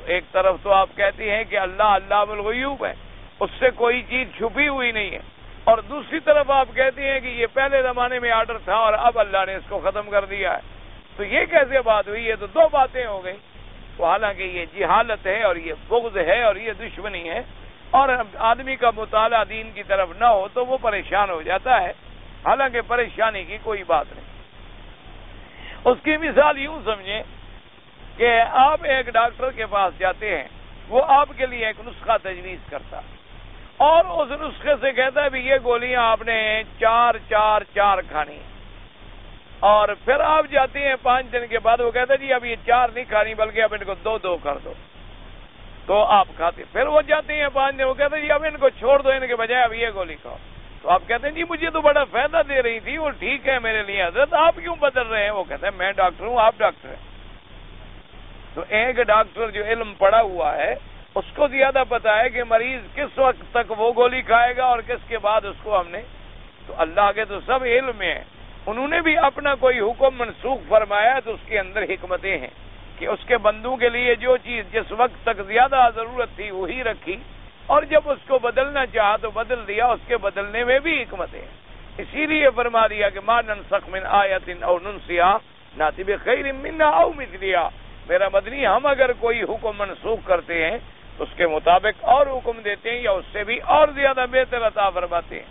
A: ایک طرف تو آپ کہتی ہیں کہ اللہ علام الغیوب ہے، اس سے کوئی چیز چھپی ہوئی نہیں ہے، اور دوسری طرف آپ کہتی ہیں کہ یہ پہلے زمانے میں آرڈر تھا اور اب اللہ نے اس کو ختم کر دیا ہے۔ تو یہ کیسے بات ہوئی؟ یہ تو دو باتیں ہو گئی۔ تو حالانکہ یہ جہالت ہے اور یہ بغض ہے اور یہ دشمنی ہے، اور آدمی کا مطالعہ دین کی طرف نہ ہو تو وہ پریشان ہو جاتا ہے، حالانکہ پریشانی کی کوئی بات نہیں۔ اس کی مثال یوں سمجھیں کہ آپ ایک ڈاکٹر کے پاس جاتے ہیں، وہ آپ کے لیے ایک نسخہ تجویز کرتا اور اس نسخے سے کہتا ہے بھی یہ گولیاں آپ نے 4 کھانی، اور پھر آپ جاتے ہیں 5 دن کے بعد وہ کہتا ہے جی اب یہ 4 نہیں کھانی بلکہ اب ان کو 2 کر دو، تو آپ کھاتے۔ پھر وہ جاتے ہیں 5 دن، وہ کہتے ہیں جی اب ان کو چھوڑ دو، ان کے بجائے اب یہ گولی کھاؤ، تو آپ کہتے ہیں جی مجھے تو بڑا فائدہ دے رہی تھی وہ ٹھیک ہے میرے لیے حضرت، آپ کیوں بدل رہے ہیں؟ وہ کہتے ہیں میں ڈاکٹر ہوں، آپ ڈاکٹر ہیں۔ تو ایک ڈاکٹر جو علم پڑھا ہوا ہے اس کو زیادہ پتا ہے کہ مریض کس وقت تک وہ گولی کھائے گا اور کس کے بعد اس کو ہم نے، تو اللہ کے تو سب علم میں ہے، انہوں نے بھی اپنا کوئی حکم منسوخ فرمایا تو اس کے اندر حکمتیں ہیں کہ اس کے بندوں کے لیے جو چیز جس وقت تک زیادہ ضرورت تھی وہی رکھی، اور جب اس کو بدلنا چاہا تو بدل دیا، اس کے بدلنے میں بھی حکمتیں ہیں۔ اسی لیے فرما دیا کہ ما ننسخ من آیت او ننسیہا ناتی بخیر منہا او مثلہا، میرا مدنی ہم اگر کوئی حکم منسوخ کرتے ہیں تو اس کے مطابق اور حکم دیتے ہیں یا اس سے بھی اور زیادہ بہتر عطا فرماتے ہیں۔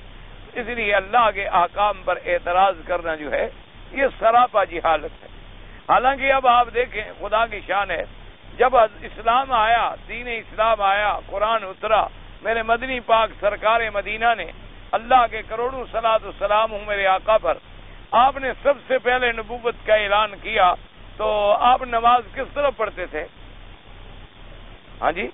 A: اس لیے اللہ کے احکام پر اعتراض کرنا جو ہے یہ سراپا جہالت ہے۔ حالانکہ اب آپ دیکھیں خدا کی شان ہے، جب اسلام آیا، دین اسلام آیا، قرآن اترا، میرے مدنی پاک سرکار مدینہ نے اللہ کے کروڑوں صلاۃ والسلام ہوں میرے آقا پر، آپ نے سب سے پہلے نبوت کا اعلان کیا تو آپ نماز کس طرف پڑھتے تھے؟ ہاں جی،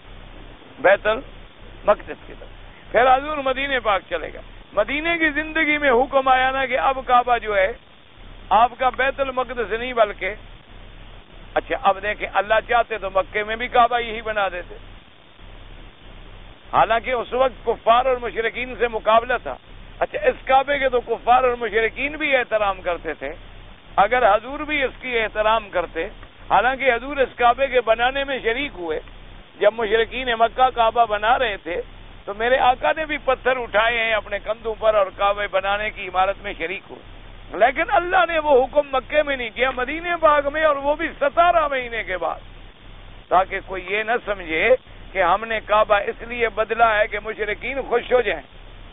A: بیت المقدس کی طرف۔ پھر حضور مدینے پاک چلے گا، مدینے کی زندگی میں حکم آیا نا کہ اب کعبہ جو ہے آپ کا بیت المقدس نہیں بلکہ اچھا اب دیکھیں اللہ چاہتے تو مکے میں بھی کعبہ یہی بنا دیتے، حالانکہ اس وقت کفار اور مشرکین سے مقابلہ تھا۔ اچھا اس کعبے کے تو کفار اور مشرکین بھی احترام کرتے تھے، اگر حضور بھی اس کی احترام کرتے، حالانکہ حضور اس کعبے کے بنانے میں شریک ہوئے، جب مشرکین مکہ کعبہ بنا رہے تھے تو میرے آقا نے بھی پتھر اٹھائے ہیں اپنے کندھوں پر اور کعبے بنانے کی عمارت میں شریک ہوئے، لیکن اللہ نے وہ حکم مکے میں نہیں کیا، مدینے پاک میں، اور وہ بھی 17 مہینے کے بعد، تاکہ کوئی یہ نہ سمجھے کہ ہم نے کعبہ اس لیے بدلا ہے کہ مشرکین خوش ہو جائیں،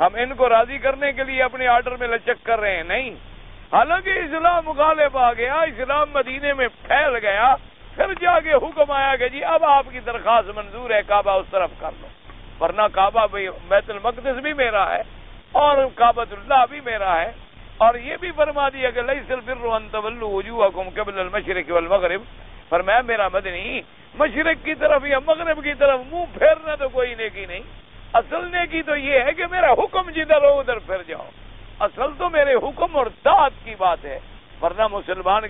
A: ہم ان کو راضی کرنے کے لیے اپنے آرڈر میں لچک کر رہے ہیں، نہیں۔ حالانکہ اسلام غالب آ گیا، اسلام مدینے میں پھیل گیا، پھر جا کے حکم آیا کہ جی اب آپ کی درخواست منظور ہے، کعبہ اس طرف کر لو، ورنہ کعبہ بیت المقدس بھی میرا ہے اور کعبۃ اللہ بھی میرا ہے۔ اور یہ بھی فرما دیا کہ لیس البر ان تولوا وجوہکم قبل المشرق والمغرب، فرمایا میرا مدنی مشرق کی طرف یا مغرب کی طرف منہ پھیرنا تو کوئی نیکی نہیں، اصل نیکی تو یہ ہے کہ میرا حکم جدھر ہو ادھر پھر جاؤ، اصل تو میرے حکم اور طاعت کی بات ہے، ورنہ مسلمان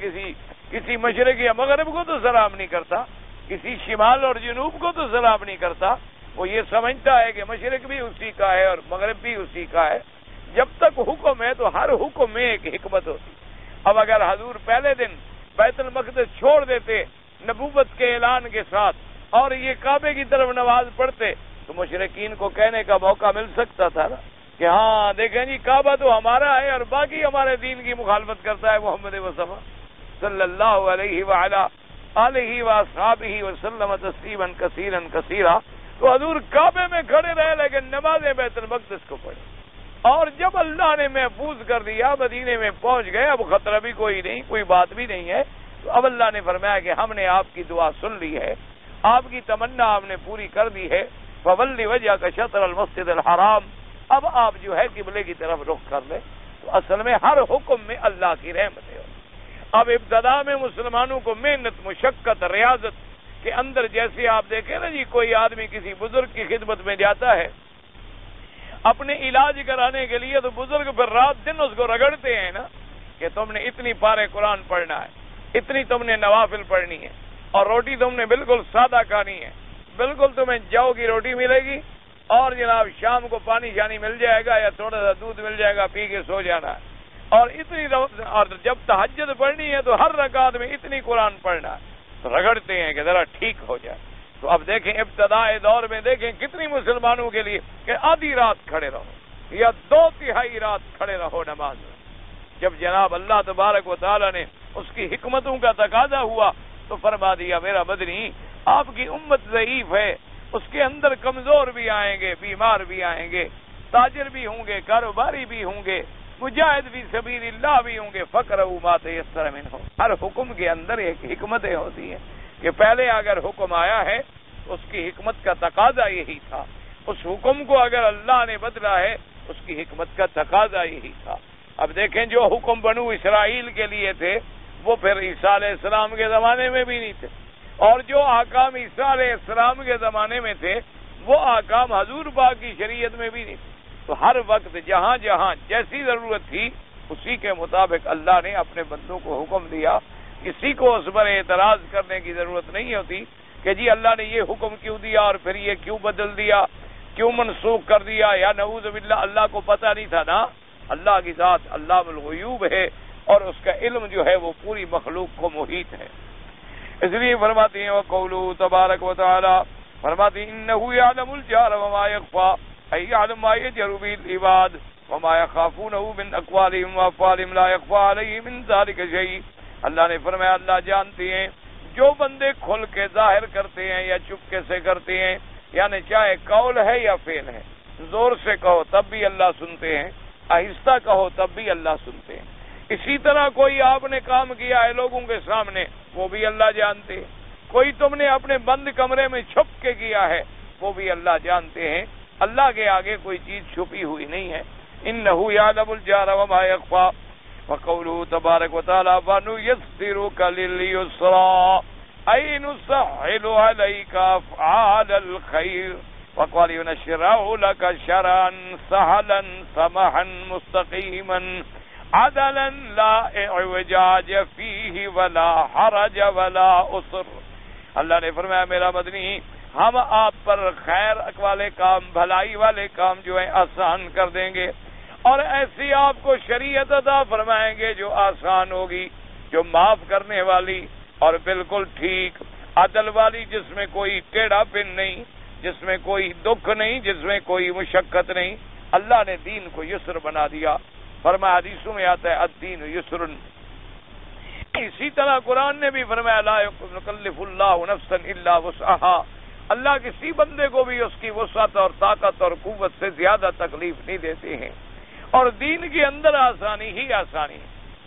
A: کسی مشرق یا مغرب کو تو سلام نہیں کرتا، کسی شمال اور جنوب کو تو سلام نہیں کرتا، وہ یہ سمجھتا ہے کہ مشرق بھی اسی کا ہے اور مغرب بھی اسی کا ہے. جب تک حکم ہے تو ہر حکم میں ایک حکمت ہوتی. اب اگر حضور پہلے دن بیت المقدس چھوڑ دیتے نبوت کے اعلان کے ساتھ اور یہ کعبے کی طرف نماز پڑھتے تو مشرکین کو کہنے کا موقع مل سکتا تھا نا کہ ہاں دیکھیں جی کعبہ تو ہمارا ہے اور باقی ہمارے دین کی مخالفت کرتا ہے محمد مصطفیٰ صلی اللہ علیہ وعلی آلہ واصحابہ وسلم تسلیما کثیرا کثیرا. تو حضور کعبے میں کھڑے رہے لیکن نمازیں بیت المقدس کو پڑھی. اور جب اللہ نے محفوظ کر دیا مدینے میں پہنچ گئے اب خطرہ بھی کوئی نہیں کوئی بات بھی نہیں ہے. تو اب اللہ نے فرمایا کہ ہم نے آپ کی دعا سن لی ہے آپ کی تمنا ہم نے پوری کر دی ہے. فولی وجہک شطر المسجد الحرام اب آپ جو ہے قبلے کی طرف رخ کر لیں. تو اصل میں ہر حکم میں اللہ کی رحمت ہے. اب ابتدا میں مسلمانوں کو محنت مشقت ریاضت کے اندر جیسے آپ دیکھیں نا جی کوئی آدمی کسی بزرگ کی خدمت میں جاتا ہے اپنے علاج کرانے کے لیے تو بزرگ پھر رات دن اس کو رگڑتے ہیں نا کہ تم نے اتنی پارے قرآن پڑھنا ہے اتنی تم نے نوافل پڑھنی ہے اور روٹی تم نے بالکل سادہ کھانی ہے بالکل تمہیں جو کی روٹی ملے گی اور جناب شام کو پانی شانی مل جائے گا یا تھوڑا سا دودھ مل جائے گا پی کے سو جانا ہے اور اتنی اور جب تہجد پڑھنی ہے تو ہر رکعت میں اتنی قرآن پڑھنا ہے تو رگڑتے ہیں کہ ذرا ٹھیک ہو جائے. تو اب دیکھیں ابتدائی دور میں دیکھیں کتنی مسلمانوں کے لیے کہ آدھی رات کھڑے رہو یا 2/3 رات کھڑے رہو نماز میں. جب جناب اللہ تبارک و تعالی نے اس کی حکمتوں کا تقاضا ہوا تو فرما دیا میرا مدنی آپ کی امت ضعیف ہے اس کے اندر کمزور بھی آئیں گے بیمار بھی آئیں گے تاجر بھی ہوں گے کاروباری بھی ہوں گے مجاہد بھی سبیل اللہ بھی ہوں گے فقرؤ ما تیسر منہ. ہر حکم کے اندر ایک حکمتیں ہوتی ہیں کہ پہلے اگر حکم آیا ہے اس کی حکمت کا تقاضا یہی تھا اس حکم کو اگر اللہ نے بدلا ہے اس کی حکمت کا تقاضا یہی تھا. اب دیکھیں جو حکم بنو اسرائیل کے لیے تھے وہ پھر عیسیٰ علیہ السلام کے زمانے میں بھی نہیں تھے اور جو احکام عیسیٰ علیہ السلام کے زمانے میں تھے وہ احکام حضور پاک کی شریعت میں بھی نہیں تھے. تو ہر وقت جہاں جہاں جیسی ضرورت تھی اسی کے مطابق اللہ نے اپنے بندوں کو حکم دیا. کسی کو اس پر اعتراض کرنے کی ضرورت نہیں ہوتی کہ جی اللہ نے یہ حکم کیوں دیا اور پھر یہ کیوں بدل دیا کیوں منسوخ کر دیا یا نعوذ باللہ اللہ کو پتہ نہیں تھا نا. اللہ کی ذات علام الغیوب ہے اور اس کا علم جو ہے وہ پوری مخلوق کو محیط ہے. اس لیے فرماتے ہیں وقولہ تبارک و تعالی فرماتے ہیں انہ یعلم الجہر وما یخفی ای یعلم ما یجہر به العباد وما یخافونہ من اقوالہم وافعالہم لا یخفی علیہ من ذلک شیء. اللہ نے فرمایا اللہ جانتے ہیں جو بندے کھل کے ظاہر کرتے ہیں یا چپکے سے کرتے ہیں یعنی چاہے قول ہے یا فعل ہے زور سے کہو تب بھی اللہ سنتے ہیں آہستہ کہو تب بھی اللہ سنتے ہیں. اسی طرح کوئی آپ نے کام کیا ہے لوگوں کے سامنے وہ بھی اللہ جانتے ہیں کوئی تم نے اپنے بند کمرے میں چھپ کے کیا ہے وہ بھی اللہ جانتے ہیں. اللہ کے آگے کوئی چیز چھپی ہوئی نہیں ہے. انہ یعلم الجہر وما یخفی وقولہ تبارک و تعالی ونیسرک لليسرى ای نسہل علیک افعال الخیر وقال ونشرع لك شرعا سهلا سمحا مستقیما عدلا لا اعوجاج فیہ ولا حرج ولا عسر. اللہ نے فرمایا میرا مدنی ہم آپ پر خیر والے کام بھلائی والے کام جو ہیں آسان کر دیں گے اور ایسی آپ کو شریعت عطا فرمائیں گے جو آسان ہوگی جو معاف کرنے والی اور بالکل ٹھیک عدل والی جس میں کوئی ٹیڑھا پن نہیں جس میں کوئی دکھ نہیں جس میں کوئی مشقت نہیں. اللہ نے دین کو یسر بنا دیا. فرمایا حدیثوں میں آتا ہے الدین یسر. اسی طرح قرآن نے بھی فرمایا لا یکلف اللہ نفسا الا وسعہا. اللہ کسی بندے کو بھی اس کی وسعت اور طاقت اور قوت سے زیادہ تکلیف نہیں دیتے ہیں اور دین کے اندر آسانی ہی آسانی.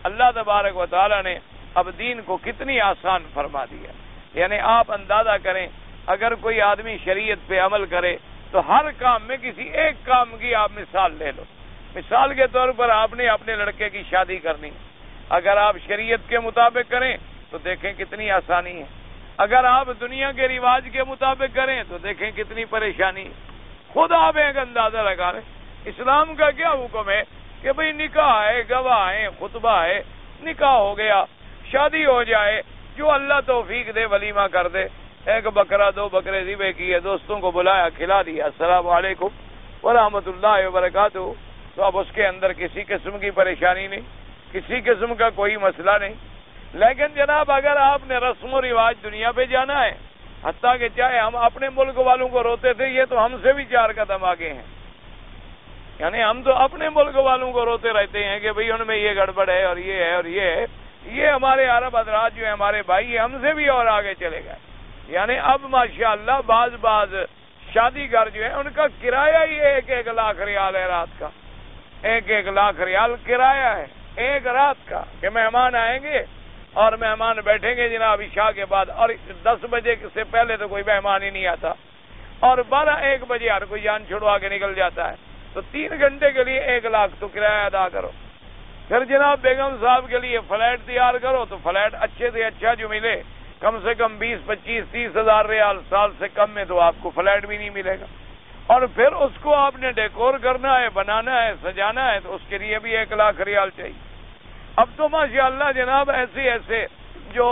A: اللہ تبارک و تعالی نے اب دین کو کتنی آسان فرما دیا. یعنی آپ اندازہ کریں اگر کوئی آدمی شریعت پہ عمل کرے تو ہر کام میں کسی ایک کام کی آپ مثال لے لو. مثال کے طور پر آپ نے اپنے لڑکے کی شادی کرنی اگر آپ شریعت کے مطابق کریں تو دیکھیں کتنی آسانی ہے. اگر آپ دنیا کے رواج کے مطابق کریں تو دیکھیں کتنی پریشانی. خود آپ ایک اندازہ لگا لیں اسلام کا کیا حکم ہے کہ بھئی نکاح ہے گواہ ہے خطبہ ہے نکاح ہو گیا شادی ہو جائے جو اللہ توفیق دے ولیمہ کر دے ایک بکرا 2 بکرے ذبح کیے، دوستوں کو بلایا، کھلا دیا، السلام علیکم ورحمۃ اللہ وبرکاتہ، تو اب اس کے اندر کسی قسم کی پریشانی نہیں، کسی قسم کا کوئی مسئلہ نہیں۔ لیکن جناب اگر آپ نے رسم و رواج دنیا پہ جانا ہے، حتیٰ کہ چاہے ہم اپنے ملک والوں کو روتے تھے، یہ تو ہم سے بھی 4 قدم آگے ہیں، یعنی ہم تو اپنے ملک والوں کو روتے رہتے ہیں کہ بھئی ان میں یہ گڑبڑ ہے اور یہ ہے اور یہ ہے۔ یہ ہمارے عرب حضرات جو ہیں، ہمارے بھائی ہیں، ہم سے بھی اور آگے چلے گئے۔ یعنی اب ماشاءاللہ بعض شادی گھر جو ہے ان کا کرایہ ہی 1 لاکھ ریال ہے رات کا، 1 لاکھ ریال کرایہ ہے ایک رات کا، کہ مہمان آئیں گے اور مہمان بیٹھیں گے جناب عشاء کے بعد، اور 10 بجے سے پہلے تو کوئی مہمان ہی نہیں آتا، اور 12-1 بجے ہر کوئی جان چھڑوا کے نکل جاتا ہے، تو 3 گھنٹے کے لیے 1 لاکھ تو کرایہ ادا کرو۔ پھر جناب بیگم صاحب کے لیے فلیٹ تیار کرو، تو فلیٹ اچھے سے اچھا جو ملے، کم سے کم 20-25-30 ہزار ریال، سال سے کم میں تو آپ کو فلیٹ بھی نہیں ملے گا، اور پھر اس کو آپ نے ڈیکور کرنا ہے، بنانا ہے، سجانا ہے، تو اس کے لیے بھی 1 لاکھ ریال چاہیے۔ اب تو ماشاءاللہ جناب ایسے جو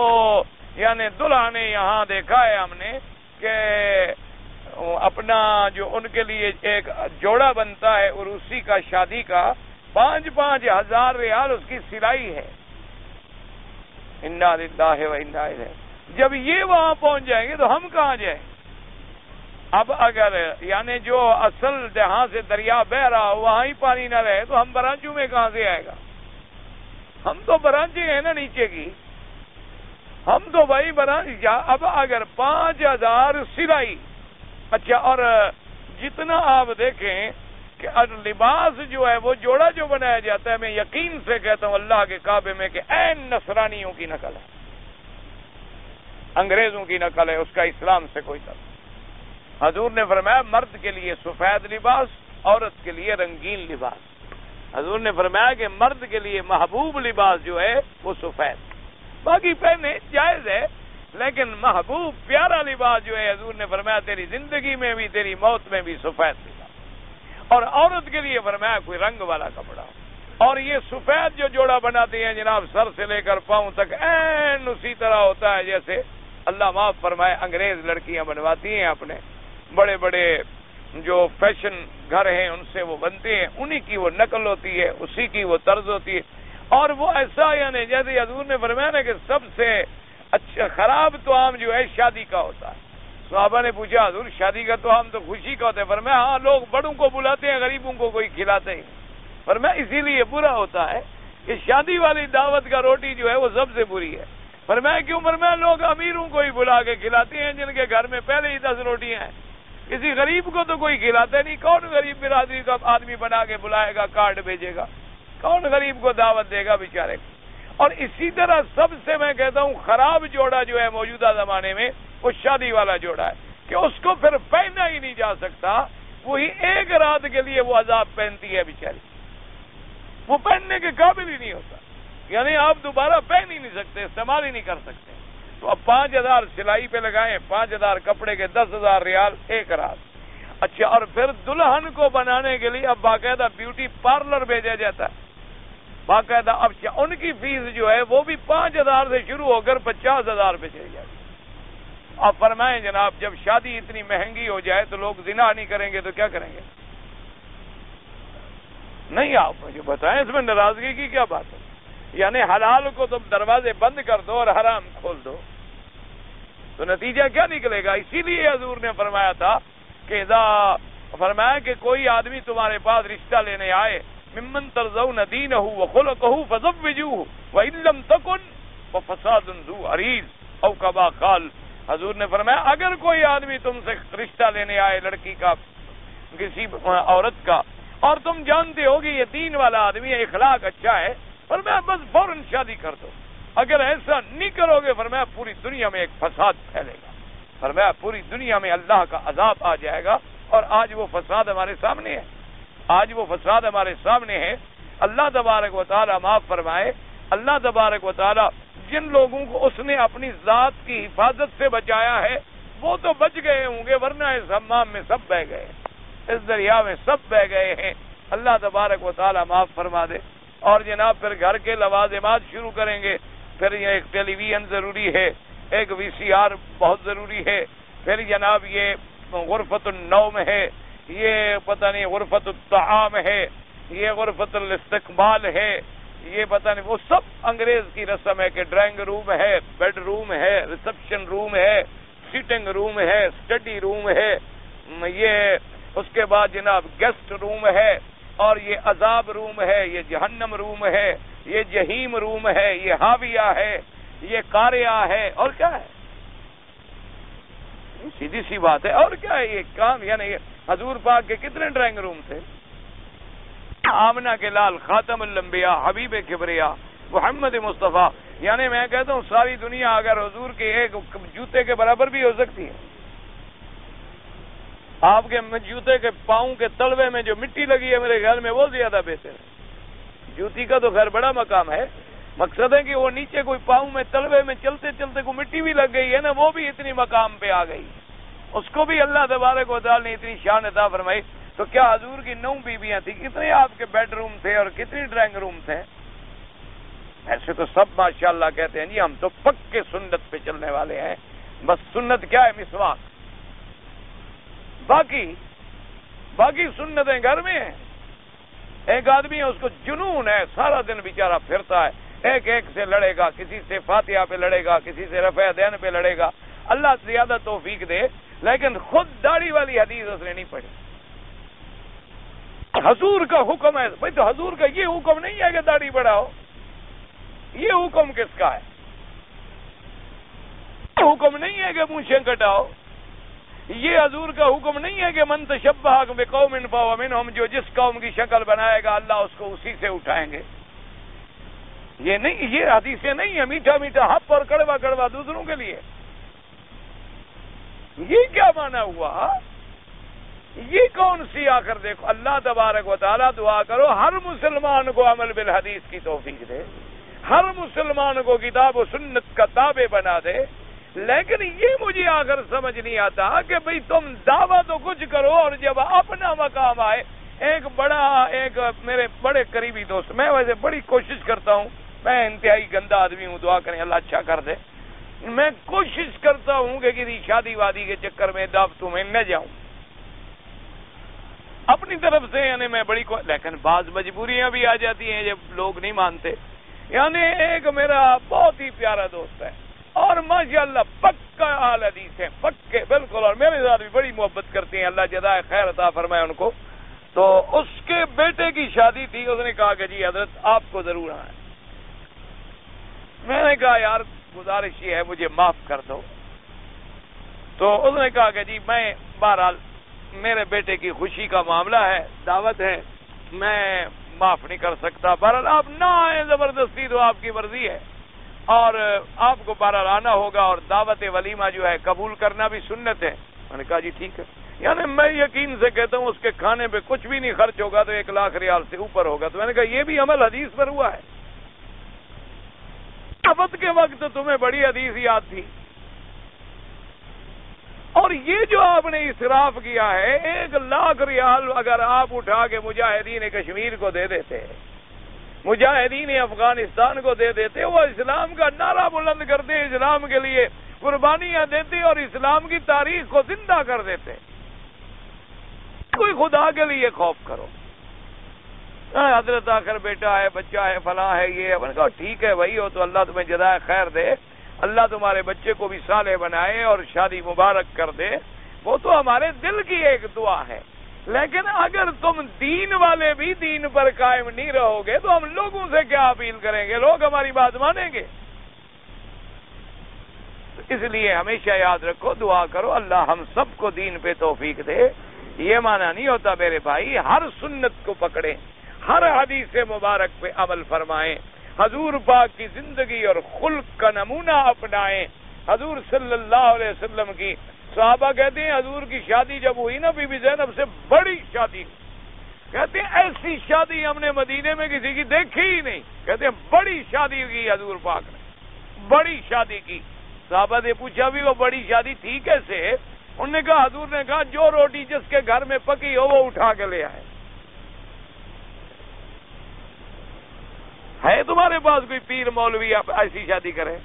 A: یعنی دلہن یہاں دیکھا ہے ہم نے کہ اپنا جو ان کے لیے ایک جوڑا بنتا ہے عروسی کا، شادی کا، 5-5 ہزار ریال اس کی سلائی ہے۔ انا للہ و انا الیہ۔ جب یہ وہاں پہنچ جائیں گے تو ہم کہاں جائیں؟ اب اگر یعنی جو اصل جہاں سے دریا بہ رہا ہو وہاں ہی پانی نہ رہے تو ہم برانچوں میں کہاں سے آئے گا؟ ہم تو برانچے ہیں نا نیچے کی، ہم تو بھائی برانچ۔ اب اگر 5,000 سلائی، اچھا، اور جتنا آپ دیکھیں کہ لباس جو ہے وہ جوڑا جو بنایا جاتا ہے، میں یقین سے کہتا ہوں اللہ کے کعبے میں کہ عین نصرانیوں کی نقل ہے، انگریزوں کی نقل ہے، اس کا اسلام سے کوئی تعلق۔ حضور نے فرمایا مرد کے لیے سفید لباس، عورت کے لیے رنگین لباس۔ حضور نے فرمایا کہ مرد کے لیے محبوب لباس جو ہے وہ سفید، باقی پہنے جائز ہے، لیکن محبوب پیارا لباس جو ہے حضور نے فرمایا تیری زندگی میں بھی تیری موت میں بھی سفید لباس۔ اور عورت کے لیے فرمایا کوئی رنگ والا کپڑا۔ اور یہ سفید جو جوڑا بناتے ہیں جناب سر سے لے کر پاؤں تک عین اسی طرح ہوتا ہے جیسے اللہ معاف فرمائے انگریز لڑکیاں بنواتی ہیں، اپنے بڑے بڑے جو فیشن گھر ہیں ان سے وہ بنتے ہیں، انہی کی وہ نقل ہوتی ہے، اسی کی وہ طرز ہوتی ہے۔ اور وہ ایسا یعنی جیسے حضور نے فرمایا نا کہ سب سے اچھا خراب طعام جو ہے شادی کا ہوتا ہے۔ صحابہ نے پوچھا حضور شادی کا طعام تو خوشی کا ہوتا ہے، فرمایا ہاں لوگ بڑوں کو بلاتے ہیں، غریبوں کو کوئی کھلاتے ہی، فرمایا اسی لیے برا ہوتا ہے کہ شادی والی دعوت کا روٹی جو ہے وہ سب سے بری ہے۔ فرمایا کیوں؟ فرمایا لوگ امیروں کو ہی بلا کے کھلاتے ہیں جن کے گھر میں پہلے ہی 10 روٹیاں ہیں، کسی غریب کو تو کوئی کھلاتا نہیں۔ کون غریب برادری کا آدمی بنا کے بلائے گا، کارڈ بھیجے گا؟ کون غریب کو دعوت دے گا بیچارے کو؟ اور اسی طرح سب سے میں کہتا ہوں خراب جوڑا جو ہے موجودہ زمانے میں وہ شادی والا جوڑا ہے کہ اس کو پھر پہنا ہی نہیں جا سکتا، وہی 1 رات کے لیے وہ عذاب پہنتی ہے بیچاری، وہ پہننے کے قابل ہی نہیں ہوتا، یعنی آپ دوبارہ پہن ہی نہیں سکتے، استعمال ہی نہیں کر سکتے۔ تو اب 5,000 سلائی پہ لگائیں، 5,000 کپڑے کے 10,000 ریال 1 رات۔ اچھا، اور پھر دلہن کو بنانے کے لیے اب باقاعدہ بیوٹی پارلر بھیجا جاتا ہے، باقاعدہ۔ اب ان کی فیس جو ہے وہ بھی 5,000 سے شروع ہو کر 50,000 پہ چلی جاتی ہے۔ اب فرمائیں جناب جب شادی اتنی مہنگی ہو جائے تو لوگ زنا نہیں کریں گے تو کیا کریں گے؟ نہیں، آپ مجھے بتائیں اس میں ناراضگی کی کیا بات ہے؟ یعنی حلال کو تم دروازے بند کر دو اور حرام کھول دو تو نتیجہ کیا نکلے گا؟ اسی لیے حضور نے فرمایا تھا کہ فرمایا کہ کوئی آدمی تمہارے پاس رشتہ لینے آئے، ممن ترضون دینہ وخلقہ فزوجوہ وان لم تکن ففساد ذو عریض او کما قال۔ حضور نے فرمایا اگر کوئی آدمی تم سے رشتہ لینے آئے لڑکی کا، کسی عورت کا، اور تم جانتے ہو کہ یہ دین والا آدمی ہے، اخلاق اچھا ہے، فرمایا بس فوراً شادی کر دو۔ اگر ایسا نہیں کرو گے فرمایا پوری دنیا میں ایک فساد پھیلے گا، فرمایا پوری دنیا میں اللہ کا عذاب آ جائے گا۔ اور آج وہ فساد ہمارے سامنے ہے، آج وہ فساد ہمارے سامنے ہے۔ اللہ تبارک و تعالی معاف فرمائے، اللہ تبارک و تعالی جن لوگوں کو اس نے اپنی ذات کی حفاظت سے بچایا ہے وہ تو بچ گئے ہوں گے، ورنہ اس حمام میں سب بہہ گئے، اس دریا میں سب بہہ گئے ہیں۔ اللہ تبارک و تعالی معاف فرما دے۔ اور جناب پھر گھر کے لوازمات شروع کریں گے، پھر یہ ایک ٹیلی ویژن ضروری ہے، ایک VCR بہت ضروری ہے، پھر جناب یہ غرفت النوم ہے، یہ پتہ نہیں غرفت الطعام ہے، یہ غرفت الاستقبال ہے، یہ پتہ نہیں وہ سب انگریز کی رسم ہے کہ ڈرائنگ روم ہے، بیڈ روم ہے، ریسپشن روم ہے، سیٹنگ روم ہے، اسٹڈی روم ہے، یہ اس کے بعد جناب گیسٹ روم ہے، اور یہ عذاب روم ہے، یہ جہنم روم ہے، یہ جہیم روم ہے، یہ حاویہ ہے، یہ قاریہ ہے، اور کیا ہے؟ سیدھی سی بات ہے، اور کیا ہے یہ کام؟ یعنی حضور پاک کے کتنے ڈرائنگ روم تھے؟ آمنہ کے لال، خاتم الانبیاء، حبیب کبریا، محمد مصطفیٰ، یعنی میں کہتا ہوں ساری دنیا اگر حضور کے ایک جوتے کے برابر بھی ہو سکتی ہے، آپ کے جوتے کے پاؤں کے تلوے میں جو مٹی لگی ہے میرے خیال میں وہ زیادہ بہتر ہے۔ جوتی کا تو خیر بڑا مقام ہے، مقصد ہے کہ وہ نیچے کوئی پاؤں میں تلوے میں چلتے چلتے کوئی مٹی بھی لگ گئی ہے نا، وہ بھی اتنی مقام پہ آ گئی، اس کو بھی اللہ تبارک و تعالی نے اتنی شان عطا فرمائی۔ تو کیا حضور کی 9 بیویاں تھیں؟ کتنے آپ کے بیڈ روم تھے اور کتنی ڈرائنگ روم تھے؟ ایسے تو سب ماشاءاللہ کہتے ہیں جی ہم تو پکے سنت پہ چلنے والے ہیں، بس سنت کیا ہے؟ مسواک، باقی سنتیں گھر میں ہیں۔ ایک آدمی ہے اس کو جنون ہے، سارا دن بیچارہ پھرتا ہے، ایک سے لڑے گا، کسی سے فاتحہ پہ لڑے گا، کسی سے رفع دین پہ لڑے گا، اللہ زیادہ توفیق دے، لیکن خود داڑھی والی حدیث اس نے نہیں پڑھی۔ حضور کا حکم ہے بھائی، تو حضور کا یہ حکم نہیں ہے کہ داڑھی بڑھاؤ، یہ حکم کس کا ہے؟ حکم نہیں ہے کہ مونچھیں کٹاؤ، یہ حضور کا حکم نہیں ہے کہ من تشبہ بقوم فہو منہم، جو جس قوم کی شکل بنائے گا اللہ اس کو اسی سے اٹھائیں گے۔ یہ نہیں، یہ حدیثیں نہیں ہیں میٹھا میٹھا ہپ اور کڑوا کڑوا دوسروں کے لیے۔ یہ کیا معنی ہوا؟ یہ کون سی؟ آخر دیکھو اللہ تبارک و تعالیٰ، دعا کرو ہر مسلمان کو عمل بالحدیث کی توفیق دے، ہر مسلمان کو کتاب و سنت کا تابع بنا دے، لیکن یہ مجھے آخر سمجھ نہیں آتا کہ بھئی تم دعویٰ تو کچھ کرو اور جب اپنا مقام آئے۔ ایک میرے بڑے قریبی دوست، میں ویسے بڑی کوشش کرتا ہوں، میں انتہائی گندا آدمی ہوں، دعا کریں اللہ اچھا کر دے، میں کوشش کرتا ہوں کہ کسی شادی وادی کے چکر میں دعوتوں میں نہ جاؤں اپنی طرف سے، یعنی میں لیکن بعض مجبوریاں بھی آ جاتی ہیں جب لوگ نہیں مانتے۔ یعنی ایک میرا بہت ہی پیارا دوست ہے اور ماشاءاللہ پکا اہل حدیث ہے، پکے بالکل، اور میرے ساتھ بھی بڑی محبت کرتے ہیں، اللہ جزائے خیر عطا فرمائے ان کو۔ تو اس کے بیٹے کی شادی تھی، اس نے کہا کہ جی حضرت آپ کو ضرور آنا ہے۔ میں نے کہا یار گزارش یہ ہے مجھے معاف کر دو۔ تو اس نے کہا کہ جی میں بہرحال میرے بیٹے کی خوشی کا معاملہ ہے، دعوت ہے، میں معاف نہیں کر سکتا، بہرحال آپ نہ آئیں زبردستی تو آپ کی مرضی ہے، اور آپ کو بہرحال آنا ہوگا، اور دعوت ولیمہ جو ہے قبول کرنا بھی سنت ہے۔ میں نے کہا جی ٹھیک ہے، یعنی میں یقین سے کہتا ہوں اس کے کھانے پہ کچھ بھی نہیں خرچ ہوگا تو 1 لاکھ ریال سے اوپر ہوگا۔ تو میں نے کہا یہ بھی عمل حدیث پر ہوا ہے؟ دعوت کے وقت تمہیں بڑی حدیث یاد تھی، اور یہ جو آپ نے اسراف کیا ہے 1 لاکھ ریال اگر آپ اٹھا کے مجاہدین کشمیر کو دے دیتے، مجاہدین افغانستان کو دے دیتے، وہ اسلام کا نعرہ بلند کرتے، اسلام کے لیے قربانیاں دیتے اور اسلام کی تاریخ کو زندہ کر دیتے۔ کوئی خدا کے لیے خوف کرو، حضرت آخر بیٹا ہے، بچہ ہے، فلاں ہے، یہ میں نے کہا ٹھیک ہے بھائی، ہو تو اللہ تمہیں جزائے خیر دے، اللہ تمہارے بچے کو بھی صالح بنائے اور شادی مبارک کر دے، وہ تو ہمارے دل کی ایک دعا ہے، لیکن اگر تم دین والے بھی دین پر قائم نہیں رہو گے تو ہم لوگوں سے کیا اپیل کریں گے؟ لوگ ہماری بات مانیں گے؟ اس لیے ہمیشہ یاد رکھو، دعا کرو اللہ ہم سب کو دین پہ توفیق دے۔ یہ معنی نہیں ہوتا میرے بھائی ہر سنت کو پکڑیں، ہر حدیث مبارک پہ عمل فرمائیں، حضور پاک کی زندگی اور خلق کا نمونہ اپنائیں۔ حضور صلی اللہ علیہ وسلم کی صحابہ کہتے ہیں حضور کی شادی جب ہوئی نا بی بی زینب سے، بڑی شادی، کہتے ہیں ایسی شادی ہم نے مدینے میں کسی کی دیکھی ہی نہیں، کہتے ہیں بڑی شادی کی حضور پاک نے، بڑی شادی کی۔ صحابہ نے پوچھا بھی وہ بڑی شادی تھی کیسے؟ انہوں نے کہا حضور نے کہا جو روٹی جس کے گھر میں پکی ہو وہ اٹھا کے لے آئے۔ ہے تمہارے پاس کوئی پیر مولوی آپ ایسی شادی کرے؟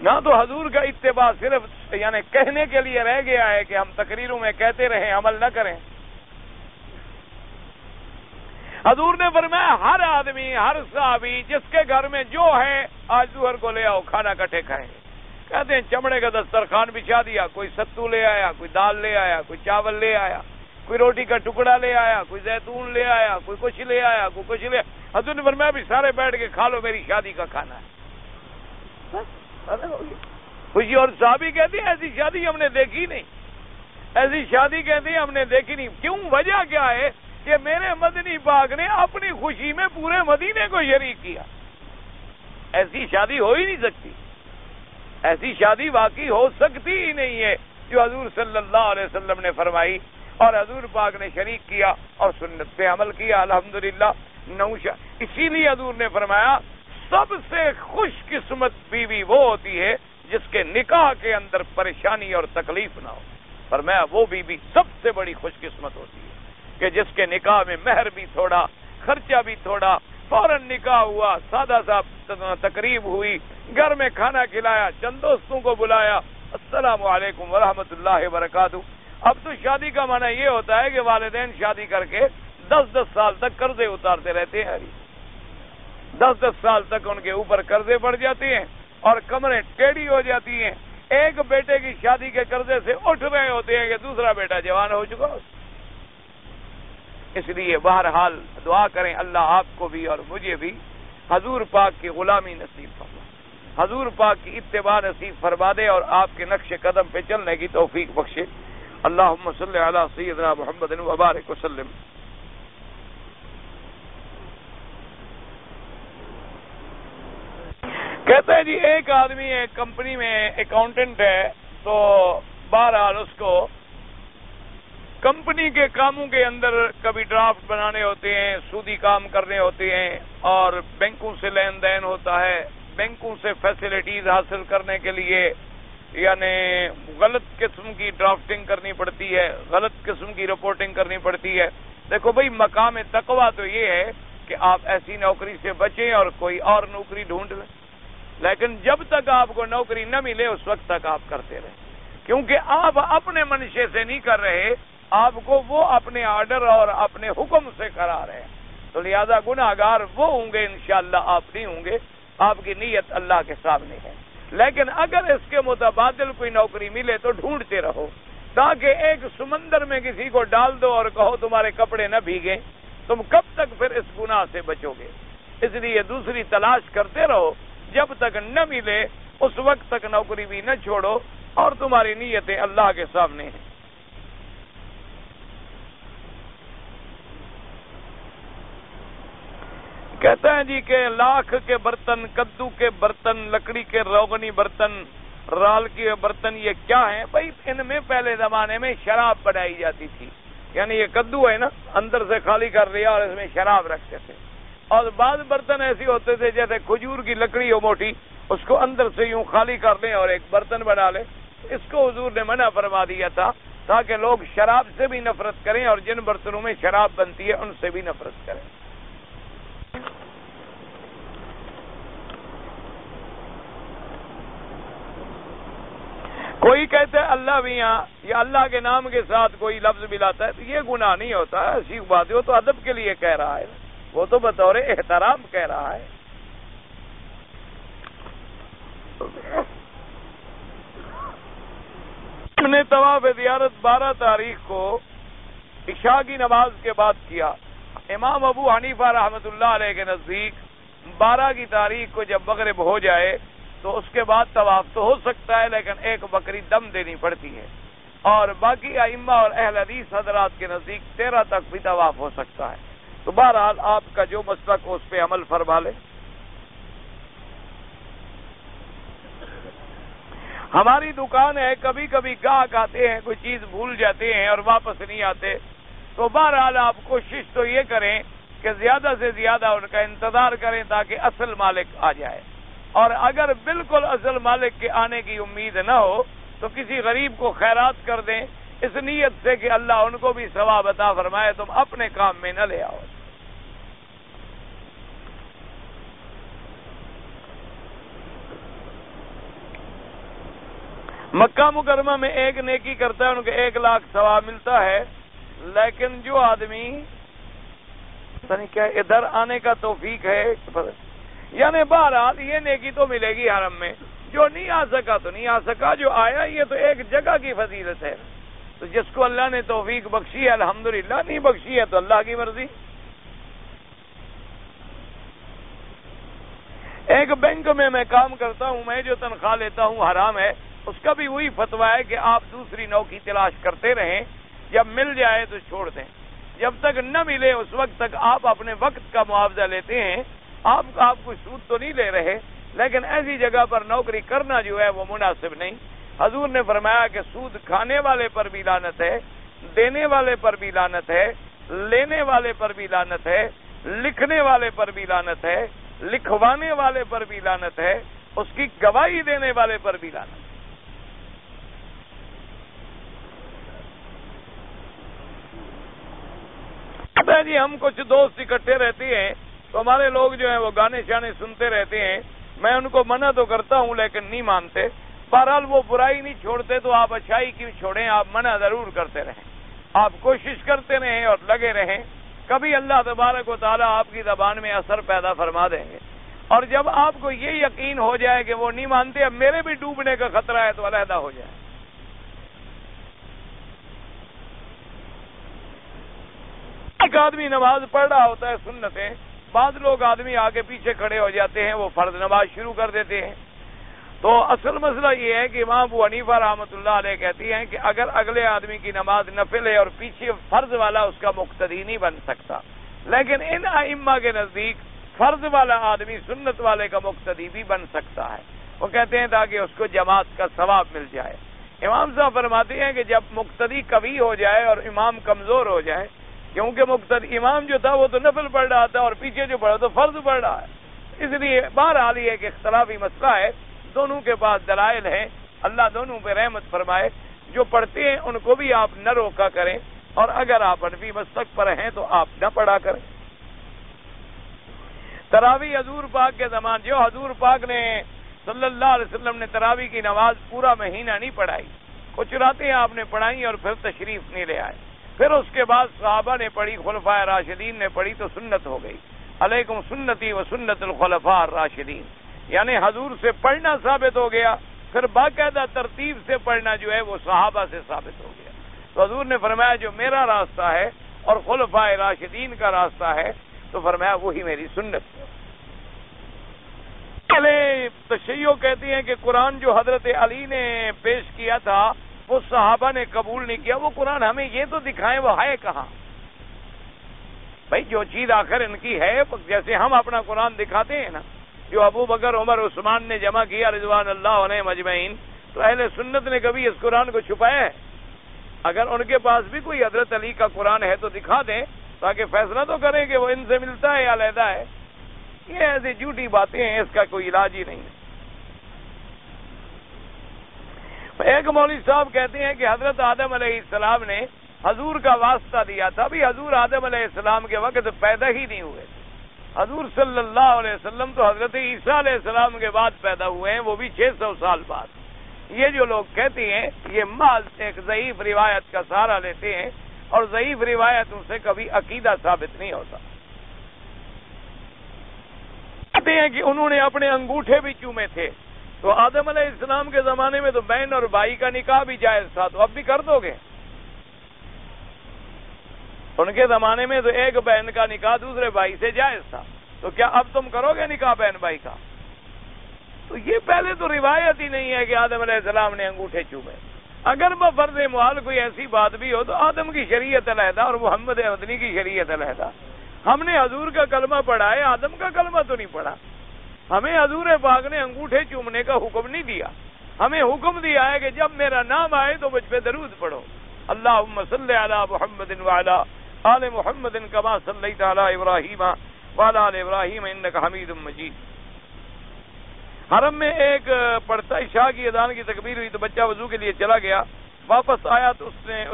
A: نہ تو حضور کا اتباع صرف یعنی کہنے کے لیے رہ گیا ہے کہ ہم تقریروں میں کہتے رہیں عمل نہ کریں. حضور نے فرمایا ہر آدمی ہر صحابی جس کے گھر میں جو ہے آج ظہر کو لے آؤ کھانا اکٹھے کھائیں گے. کہتے ہیں چمڑے کا دسترخوان بچھا دیا, کوئی ستو لے آیا, کوئی دال لے آیا, کوئی چاول لے آیا, کوئی روٹی کا ٹکڑا لے آیا, کوئی زیتون لے آیا, کوئی کچھ لے آیا, کوئی کچھ لے. حضور نے فرمایا بھی سارے بیٹھ کے کھا لو, میری شادی کا کھانا ہے. خوشی. اور صحابی کہتے ہیں ایسی شادی ہم نے دیکھی نہیں, ایسی شادی کہتے ہیں ہم نے دیکھی نہیں. کیوں؟ وجہ کیا ہے کہ میرے مدنی پاک نے اپنی خوشی میں پورے مدینے کو شریک کیا. ایسی شادی ہو ہی نہیں سکتی, ایسی شادی واقعی ہو سکتی ہی نہیں ہے جو حضور صلی اللہ علیہ وسلم نے فرمائی اور حضور پاک نے شریک کیا اور سنت پہ عمل کیا. الحمدللہ نوشا. اسی لیے حضور نے فرمایا سب سے خوش قسمت بیوی وہ ہوتی ہے جس کے نکاح کے اندر پریشانی اور تکلیف نہ ہو. فرمایا وہ بیوی سب سے بڑی خوش قسمت ہوتی ہے کہ جس کے نکاح میں مہر بھی تھوڑا, خرچہ بھی تھوڑا, فوراً نکاح ہوا, سادہ سا تقریب ہوئی, گھر میں کھانا کھلایا, چند دوستوں کو بلایا, السلام علیکم ورحمۃ اللہ وبرکاتہ. اب تو شادی کا معنی یہ ہوتا ہے کہ والدین شادی کر کے 10-10 سال تک قرضے اتارتے رہتے ہیں. 10-10 سال تک ان کے اوپر قرضے بڑھ جاتے ہیں اور کمریں ٹیڑھی ہو جاتی ہیں. ایک بیٹے کی شادی کے قرضے سے اٹھ رہے ہوتے ہیں کہ دوسرا بیٹا جوان ہو چکا. اس لیے بہرحال دعا کریں اللہ آپ کو بھی اور مجھے بھی حضور پاک کی غلامی نصیب فرما, حضور پاک کی اتباع نصیب فرما دے اور آپ کے نقش قدم پہ چلنے کی توفیق بخشے. اللہم صلی علی سیدنا محمد وبارک وسلم. کہتے ہیں جی ایک آدمی ایک کمپنی میں اکاؤنٹنٹ ہے, تو بہرحال اس کو کمپنی کے کاموں کے اندر کبھی ڈرافٹ بنانے ہوتے ہیں, سودی کام کرنے ہوتے ہیں, اور بینکوں سے لین دین ہوتا ہے. بینکوں سے فیسلٹیز حاصل کرنے کے لیے یعنی غلط قسم کی ڈرافٹنگ کرنی پڑتی ہے, غلط قسم کی رپورٹنگ کرنی پڑتی ہے. دیکھو بھائی مقام تقویٰ تو یہ ہے کہ آپ ایسی نوکری سے بچیں اور کوئی اور نوکری ڈھونڈ لیں, لیکن جب تک آپ کو نوکری نہ ملے اس وقت تک آپ کرتے رہیں, کیونکہ آپ اپنے منشے سے نہیں کر رہے, آپ کو وہ اپنے آرڈر اور اپنے حکم سے کرا رہے ہیں. تو لہذا گناہگار وہ ہوں گے انشاءاللہ, آپ نہیں ہوں گے. آپ کی نیت اللہ کے سامنے ہے. لیکن اگر اس کے متبادل کوئی نوکری ملے تو ڈھونڈتے رہو, تاکہ ایک سمندر میں کسی کو ڈال دو اور کہو تمہارے کپڑے نہ بھیگیں, تم کب تک پھر اس گناہ سے بچو گے؟ اس لیے دوسری تلاش کرتے رہو, جب تک نہ ملے اس وقت تک نوکری بھی نہ چھوڑو, اور تمہاری نیتیں اللہ کے سامنے ہیں. کہتے ہیں جی کہ لاکھ کے برتن, کدو کے برتن, لکڑی کے روغنی برتن, رال کے برتن, یہ کیا ہیں؟ بھائی ان میں پہلے زمانے میں شراب بنائی جاتی تھی. یعنی یہ کدو ہے نا, اندر سے خالی کر لیا اور اس میں شراب رکھتے تھے. اور بعض برتن ایسے ہوتے تھے جیسے کھجور کی لکڑی ہو موٹی, اس کو اندر سے یوں خالی کر لیں اور ایک برتن بنا لیں. اس کو حضور نے منع فرما دیا تھا تاکہ لوگ شراب سے بھی نفرت کریں اور جن برتنوں میں شراب بنتی ہے ان سے بھی نفرت کریں. کوئی کہتے ہیں اللہ بھی یہاں یا اللہ کے نام کے ساتھ کوئی لفظ ملاتا ہے تو یہ گناہ نہیں ہوتا ہے, ایسی بات ہے. وہ تو ادب کے لیے کہہ رہا ہے, وہ تو بطور احترام کہہ رہا ہے. ہم نے طواف زیارت 12 تاریخ کو عشاء کی نماز کے بعد کیا. امام ابو حنیفہ رحمۃ اللہ علیہ کے نزدیک 12 کی تاریخ کو جب مغرب ہو جائے تو اس کے بعد طواف تو ہو سکتا ہے, لیکن ایک بکری دم دینی پڑتی ہے. اور باقی ائمہ اور اہل حدیث حضرات کے نزدیک 13 تک بھی طواف ہو سکتا ہے. تو بہرحال آپ کا جو مسلک ہو اس پہ عمل فرما لیں. ہماری دکان ہے, کبھی کبھی گاہک آتے ہیں, کوئی چیز بھول جاتے ہیں اور واپس نہیں آتے, تو بہرحال آپ کوشش تو یہ کریں کہ زیادہ سے زیادہ ان کا انتظار کریں تاکہ اصل مالک آ جائے. اور اگر بالکل اصل مالک کے آنے کی امید نہ ہو تو کسی غریب کو خیرات کر دیں, اس نیت سے کہ اللہ ان کو بھی ثواب عطا فرمائے, تم اپنے کام میں نہ لے آؤ. مکہ مکرمہ میں ایک نیکی کرتا ہے ان کو 1 لاکھ ثواب ملتا ہے، لیکن جو آدمی پتہ نہیں کیا ادھر آنے کا توفیق ہے، یعنی بہرحال یہ نیکی تو ملے گی حرم میں، جو نہیں آ سکا تو نہیں آ سکا، جو آیا یہ تو ایک جگہ کی فضیلت ہے، تو جس کو اللہ نے توفیق بخشی ہے الحمدللہ، نہیں بخشی ہے تو اللہ کی مرضی۔ ایک بینک میں کام کرتا ہوں، میں جو تنخواہ لیتا ہوں حرام ہے، اس کا بھی وہی فتویٰ ہے کہ آپ دوسری نوکری تلاش کرتے رہیں، جب مل جائے تو چھوڑ دیں، جب تک نہ ملے اس وقت تک آپ اپنے وقت کا معاوضہ لیتے ہیں، آپ کوئی سود تو نہیں لے رہے، لیکن ایسی جگہ پر نوکری کرنا جو ہے وہ مناسب نہیں۔ حضور نے فرمایا کہ سود کھانے والے پر بھی لعنت ہے، دینے والے پر بھی لعنت ہے، لینے والے پر بھی لعنت ہے، لکھنے والے پر بھی لعنت ہے، لکھوانے والے پر بھی لعنت ہے، اس کی گواہی دینے والے پر بھی لعنت ہے۔ جی ہم کچھ دوست اکٹھے رہتے ہیں تو ہمارے لوگ جو ہیں وہ گانے شانے سنتے رہتے ہیں، میں ان کو منع تو کرتا ہوں لیکن نہیں مانتے، بہرحال وہ برائی نہیں چھوڑتے تو آپ اچھائی کیوں چھوڑیں، آپ منع ضرور کرتے رہیں، آپ کوشش کرتے رہیں اور لگے رہیں، کبھی اللہ تبارک و تعالیٰ آپ کی زبان میں اثر پیدا فرما دیں گے، اور جب آپ کو یہ یقین ہو جائے کہ وہ نہیں مانتے، اب میرے بھی ڈوبنے کا خطرہ ہے تو علیحدہ ہو جائے۔ ایک آدمی نماز پڑھ رہا ہوتا ہے سنتیں، بعض لوگ آدمی آگے پیچھے کھڑے ہو جاتے ہیں، وہ فرض نماز شروع کر دیتے ہیں، تو اصل مسئلہ یہ ہے کہ امام ابو حنیفہ رحمۃ اللہ علیہ کہتی ہیں کہ اگر اگلے آدمی کی نماز نفل ہے اور پیچھے فرض والا اس کا مقتدی نہیں بن سکتا، لیکن ان ائمہ کے نزدیک فرض والا آدمی سنت والے کا مقتدی بھی بن سکتا ہے، وہ کہتے ہیں تاکہ اس کو جماعت کا ثواب مل جائے۔ امام صاحب فرماتے ہیں کہ جب مقتدی قوی ہو جائے اور امام کمزور ہو جائے، کیونکہ مقتدی امام جو تھا وہ تو نفل پڑھ رہا تھا اور پیچھے جو پڑھا تو فرض پڑھ رہا ہے، اس لیے بہرحال یہ ایک اختلافی مسئلہ ہے، دونوں کے پاس دلائل ہیں، اللہ دونوں پہ رحمت فرمائے، جو پڑھتے ہیں ان کو بھی آپ نہ روکا کریں، اور اگر آپ حنفی مسلک پر ہیں تو آپ نہ پڑھا کریں۔ تراویح حضور پاک کے زمان، جو حضور پاک نے صلی اللہ علیہ وسلم نے تراویح کی نماز پورا مہینہ نہیں پڑھائی، کچھ راتیں آپ نے پڑھائی اور پھر تشریف نہیں لے آئے، پھر اس کے بعد صحابہ نے پڑھی، خلفائے راشدین نے پڑھی تو سنت ہو گئی، علیکم سنتی و سنت الخلفاء الراشدین، یعنی حضور سے پڑھنا ثابت ہو گیا، پھر باقاعدہ ترتیب سے پڑھنا جو ہے وہ صحابہ سے ثابت ہو گیا، تو حضور نے فرمایا جو میرا راستہ ہے اور خلفائے راشدین کا راستہ ہے، تو فرمایا وہی میری سنت ہے۔ پہلے تشیع کہتی ہیں کہ قرآن جو حضرت علی نے پیش کیا تھا وہ صحابہ نے قبول نہیں کیا، وہ قرآن ہمیں یہ تو دکھائیں وہ ہے کہاں؟ بھائی جو چیز آخر ان کی ہے، جیسے ہم اپنا قرآن دکھاتے ہیں نا، جو ابو بکر عمر عثمان نے جمع کیا رضوان اللہ علیہم اجمعین، تو اہل سنت نے کبھی اس قرآن کو چھپایا ہے؟ اگر ان کے پاس بھی کوئی حضرت علی کا قرآن ہے تو دکھا دیں تاکہ فیصلہ تو کریں کہ وہ ان سے ملتا ہے یا علیحدہ ہے۔ یہ ایسی جھوٹی باتیں ہیں، اس کا کوئی علاج ہی نہیں ہے۔ ایک مولوی صاحب کہتے ہیں کہ حضرت آدم علیہ السلام نے حضور کا واسطہ دیا تھا، بھی حضور آدم علیہ السلام کے وقت پیدا ہی نہیں ہوئے، حضور صلی اللہ علیہ وسلم تو حضرت عیسیٰ علیہ السلام کے بعد پیدا ہوئے ہیں، وہ بھی 600 سال بعد۔ یہ جو لوگ کہتے ہیں یہ محض ایک ضعیف روایت کا سہارا لیتے ہیں، اور ضعیف روایتوں سے کبھی عقیدہ ثابت نہیں ہوتا۔ کہتے ہیں کہ انہوں نے اپنے انگوٹھے بھی چومے تھے، تو آدم علیہ السلام کے زمانے میں تو بہن اور بھائی کا نکاح بھی جائز تھا، تو اب بھی کر دو گے؟ ان کے زمانے میں تو ایک بہن کا نکاح دوسرے بھائی سے جائز تھا، تو کیا اب تم کرو گے نکاح بہن بھائی کا؟ تو یہ پہلے تو روایت ہی نہیں ہے کہ آدم علیہ السلام نے انگوٹھے چومے۔ اگر بفرض محال کوئی ایسی بات بھی ہو تو آدم کی شریعت علیحدہ اور محمد مدنی کی شریعت علیحدہ۔ ہم نے حضور کا کلمہ پڑھا ہے، آدم کا کلمہ تو نہیں پڑھا۔ ہمیں حضور پاک نے انگوٹھے چومنے کا حکم نہیں دیا، ہمیں حکم دیا ہے کہ جب میرا نام آئے تو مجھ پہ درود پڑھو، اللہم صلی علی محمد وعلی آل محمد کما صلیت علی ابراہیم وعلی آل ابراہیم انک حمید مجید۔ حرم میں ایک پڑھتا عشاء کی اذان کی تکبیر ہوئی تو بچہ وضو کے لیے چلا گیا، واپس آیا تو اس نے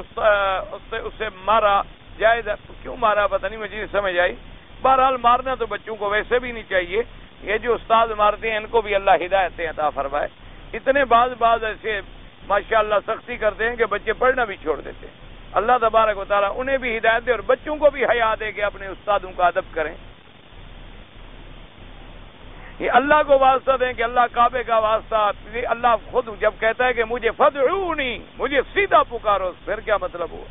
A: اسے مارا، جائز کیوں مارا پتہ نہیں مجھے سمجھ آئی، بہرحال مارنا تو بچوں کو ویسے بھی نہیں چاہیے، یہ جو استاد مارتے ہیں ان کو بھی اللہ ہدایت عطا فرمائے۔ اتنے بعض ایسے ماشاءاللہ سختی کرتے ہیں کہ بچے پڑھنا بھی چھوڑ دیتے ہیں۔ اللہ تبارک و تعالیٰ انہیں بھی ہدایت دے اور بچوں کو بھی حیا دے کہ اپنے استادوں کا ادب کریں۔ یہ اللہ کو واسطہ دیں کہ اللہ کعبے کا واسطہ، اللہ خود جب کہتا ہے کہ مجھے فدعونی، مجھے سیدھا پکارو، پھر کیا مطلب ہوا؟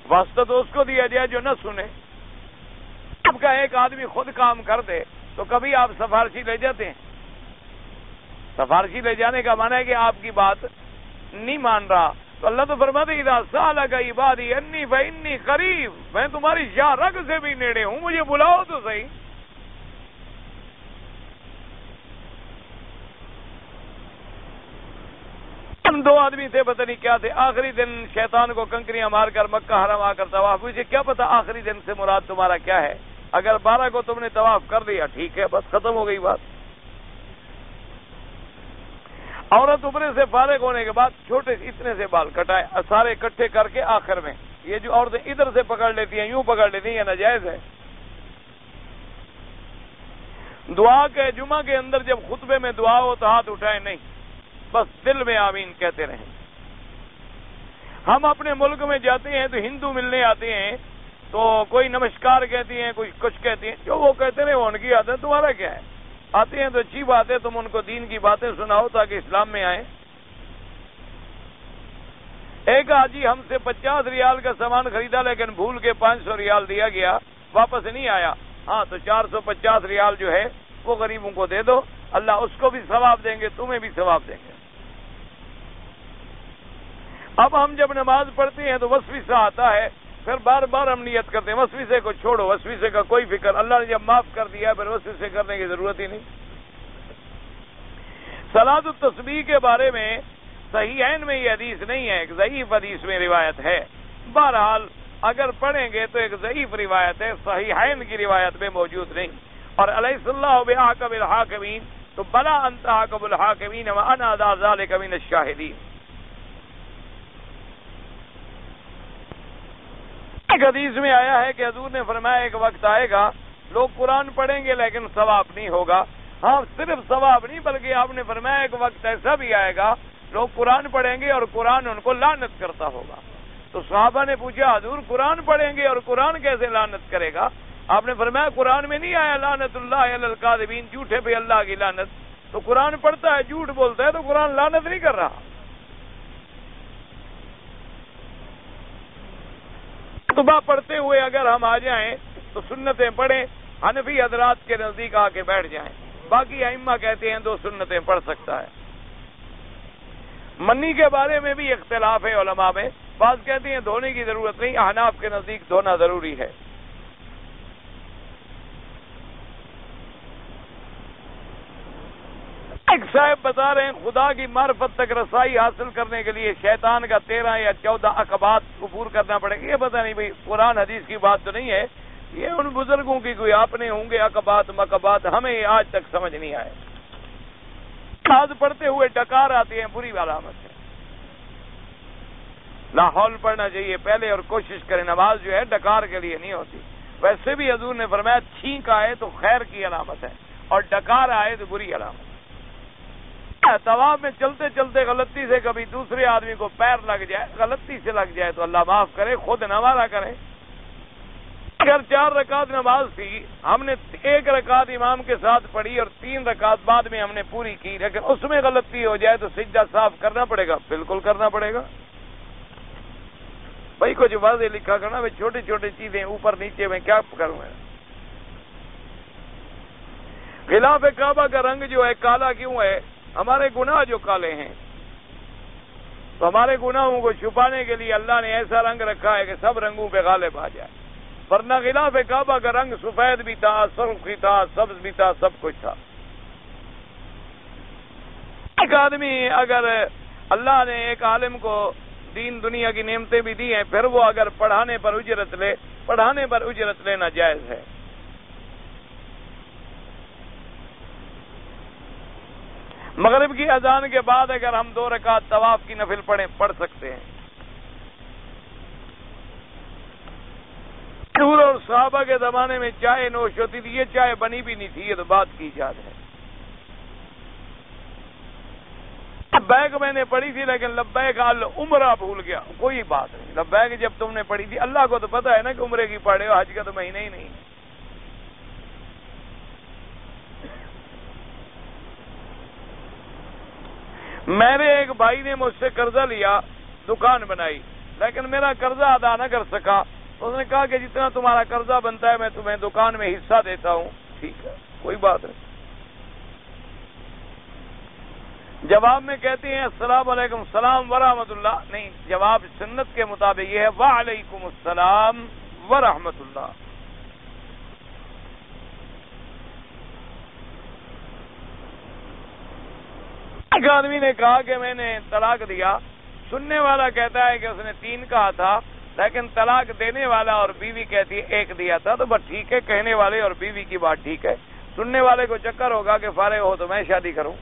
A: واسطہ تو اس کو دیا جائے جو نہ سنے۔ اب کا ایک آدمی خود کام کر دے تو کبھی آپ سفارشی لے جاتے ہیں؟ سفارشی لے جانے کا معنی ہے کہ آپ کی بات نہیں مان رہا۔ تو اللہ تو فرماتے ہیں اذا سألک عبادی انی فانی قریب، میں تمہاری شاہ رگ سے بھی نیڑے ہوں، مجھے بلاؤ تو صحیح۔ ہم دو آدمی تھے، پتہ نہیں کیا تھے، آخری دن شیطان کو کنکریاں مار کر مکہ حرم آ کر طواف، مجھے کیا پتا آخری دن سے مراد تمہارا کیا ہے؟ اگر 12 کو تم نے طواف کر دیا ٹھیک ہے، بس ختم ہو گئی بات۔ عورت عمرے سے فارغ ہونے کے بعد چھوٹے اتنے سے بال کٹائے، سارے اکٹھے کر کے آخر میں، یہ جو عورتیں ادھر سے پکڑ لیتی ہیں، یوں پکڑ لیتی ہیں، یہ ناجائز ہے۔ دعا کے جمعہ کے اندر جب خطبے میں دعا ہو تو ہاتھ اٹھائیں نہیں، بس دل میں آمین کہتے رہیں۔ ہم اپنے ملک میں جاتے ہیں تو ہندو ملنے آتے ہیں تو کوئی نمسکار کہتی ہیں، کوئی کچھ کہتی ہیں، جو وہ کہتے ہیں وہ ان کی عادت، تمہارا کیا ہے؟ آتے ہیں تو اچھی بات ہے، تم ان کو دین کی باتیں سناؤ تاکہ اسلام میں آئیں۔ ایک حاجی ہم سے 50 ریال کا سامان خریدا لیکن بھول کے 500 ریال دیا گیا، واپس نہیں آیا۔ ہاں تو 450 ریال جو ہے وہ غریبوں کو دے دو، اللہ اس کو بھی ثواب دیں گے، تمہیں بھی ثواب دیں گے۔ اب ہم جب نماز پڑھتے ہیں تو وسوسہ آتا ہے، پھر بار بار ہم نیت کرتے ہیں وسوسے کو چھوڑو، وسوسے کا کوئی فکر، اللہ نے جب معاف کر دیا پھر وسوسے کرنے کی ضرورت ہی نہیں۔ صلاۃ التسبیح کے بارے میں صحیحین میں یہ حدیث نہیں ہے، ایک ضعیف حدیث میں روایت ہے، بہرحال اگر پڑھیں گے تو ایک ضعیف روایت ہے، صحیحین کی روایت میں موجود نہیں۔ اور الیس اللہ بأحکم الحاکمین، تو بلا انت احکم الحاکمین وانا علی ذلک من الشاہدین۔ ایک حدیث میں آیا ہے کہ حضور نے فرمایا ایک وقت آئے گا لوگ قرآن پڑھیں گے لیکن ثواب نہیں ہوگا۔ ہاں صرف ثواب نہیں بلکہ آپ نے فرمایا ایک وقت ایسا بھی آئے گا لوگ قرآن پڑھیں گے اور قرآن ان کو لعنت کرتا ہوگا۔ تو صحابہ نے پوچھا حضور قرآن پڑھیں گے اور قرآن کیسے لعنت کرے گا؟ آپ نے فرمایا قرآن میں نہیں آیا لعنت اللہ علی الکاذبین، جھوٹے پہ اللہ کی لعنت، تو قرآن پڑھتا ہے جھوٹ بولتا ہے تو قرآن لعنت نہیں کر رہا۔ خطبہ پڑھتے ہوئے اگر ہم آ جائیں تو سنتیں پڑھیں، حنفی حضرات کے نزدیک آ کے بیٹھ جائیں، باقی ائمہ کہتے ہیں 2 سنتیں پڑھ سکتا ہے۔ منی کے بارے میں بھی اختلاف ہے علماء میں، بعض کہتے ہیں دھونے کی ضرورت نہیں، احناف کے نزدیک دھونا ضروری ہے۔ ایک صاحب بتا رہے ہیں خدا کی معرفت تک رسائی حاصل کرنے کے لیے شیطان کا 13 یا 14 عقبات عبور کرنا پڑے گا۔ یہ پتہ نہیں بھائی قرآن حدیث کی بات تو نہیں ہے، یہ ان بزرگوں کی کوئی اپنے ہوں گے عقبات مقبات، ہمیں یہ آج تک سمجھ نہیں آئے۔ نماز پڑھتے ہوئے ڈکار آتے ہیں، بری علامت ہے، لاحول پڑھنا چاہیے پہلے اور کوشش کریں، نماز جو ہے ڈکار کے لیے نہیں ہوتی۔ ویسے بھی حضور نے فرمایا چھینک آئے تو خیر کی علامت ہے اور ڈکار آئے تو بری علامت۔ طواف میں چلتے چلتے غلطی سے کبھی دوسرے آدمی کو پیر لگ جائے، غلطی سے لگ جائے تو اللہ معاف کرے، خود نہ مارا کرے۔ اگر 4 رکعت نماز تھی، ہم نے 1 رکعت امام کے ساتھ پڑھی اور 3 رکعت بعد میں ہم نے پوری کی، لیکن اس میں غلطی ہو جائے تو سجدہ صاف کرنا پڑے گا، بالکل کرنا پڑے گا۔ بھائی کچھ واضح لکھا کرنا، میں چھوٹی چھوٹی چیزیں اوپر نیچے میں کیا کروں گا۔ غلاف کعبہ کا رنگ جو ہے کالا کیوں ہے؟ ہمارے گناہ جو کالے ہیں، تو ہمارے گناہوں کو چھپانے کے لیے اللہ نے ایسا رنگ رکھا ہے کہ سب رنگوں پہ غالب آ جائے، ورنہ غلاف کعبہ کا رنگ سفید بھی تھا، سرخ بھی تھا، سبز بھی تھا، سب کچھ تھا۔ ایک آدمی اگر اللہ نے ایک عالم کو دین دنیا کی نعمتیں بھی دی ہیں، پھر وہ اگر پڑھانے پر اجرت لے، پڑھانے پر اجرت لینا جائز ہے۔ مغرب کی اذان کے بعد اگر ہم 2 رکعت طواف کی نفل پڑھ سکتے ہیں۔ حضور اور صحابہ کے زمانے میں چائے نوش ہوتی تھی، یہ چائے بنی بھی نہیں تھی، یہ تو بات کی ایجاد ہے۔ لبیک میں نے پڑھی تھی لیکن لبیک العمرہ بھول گیا. کوئی بات نہیں، لبیک جب تم نے پڑھی تھی، اللہ کو تو پتا ہے نا کہ عمرے کی پڑھے ہو، حج کا تو مہینہ ہی نہیں. میرے ایک بھائی نے مجھ سے قرضہ لیا، دکان بنائی، لیکن میرا قرضہ ادا نہ کر سکا. اس نے کہا کہ جتنا تمہارا قرضہ بنتا ہے میں تمہیں دکان میں حصہ دیتا ہوں. ٹھیک ہے، کوئی بات نہیں. جواب میں کہتے ہیں السلام علیکم، السلام ورحمۃ اللہ. نہیں، جواب سنت کے مطابق یہ ہے وعلیکم السلام ورحمۃ اللہ. ایک آدمی نے کہا کہ میں نے طلاق دیا. سننے والا کہتا ہے کہ اس نے 3 کہا تھا، لیکن طلاق دینے والا اور بیوی کہتی ہے 1 دیا تھا. تو بس ٹھیک ہے، کہنے والے اور بیوی کی بات ٹھیک ہے. سننے والے کو چکر ہوگا کہ فارغ ہو تو میں شادی کروں.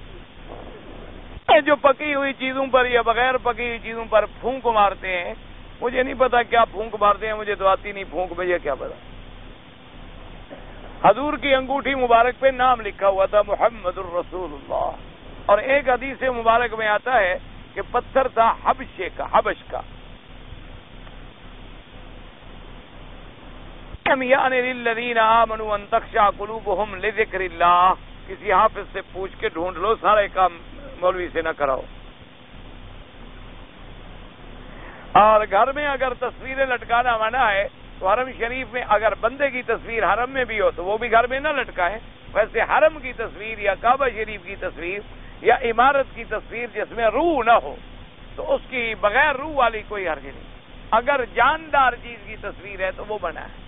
A: جو پکی ہوئی چیزوں پر یا بغیر پکی ہوئی چیزوں پر پھونک مارتے ہیں، مجھے نہیں پتا کیا پھونک مارتے ہیں، مجھے تو آتی نہیں پھونک، مجھے کیا پتا. حضور کی انگوٹھی مبارک پہ نام لکھا ہوا تھا محمد الرسول اللہ، اور ایک حدیث مبارک میں آتا ہے کہ پتھر تھا حبش کا. یعنی للذین آمنوا ان تخشع قلوبهم لذکر اللہ. کسی حافظ سے پوچھ کے ڈھونڈ لو، سارے کام مولوی سے نہ کراؤ. اور گھر میں اگر تصویریں لٹکانا منع ہے تو حرم شریف میں اگر بندے کی تصویر حرم میں بھی ہو تو وہ بھی گھر میں نہ لٹکائیں. ویسے حرم کی تصویر یا کعبہ شریف کی تصویر یا عمارت کی تصویر جس میں روح نہ ہو تو اس کی بغیر روح والی کوئی حرج نہیں. اگر جاندار چیز کی تصویر ہے تو وہ منع ہے.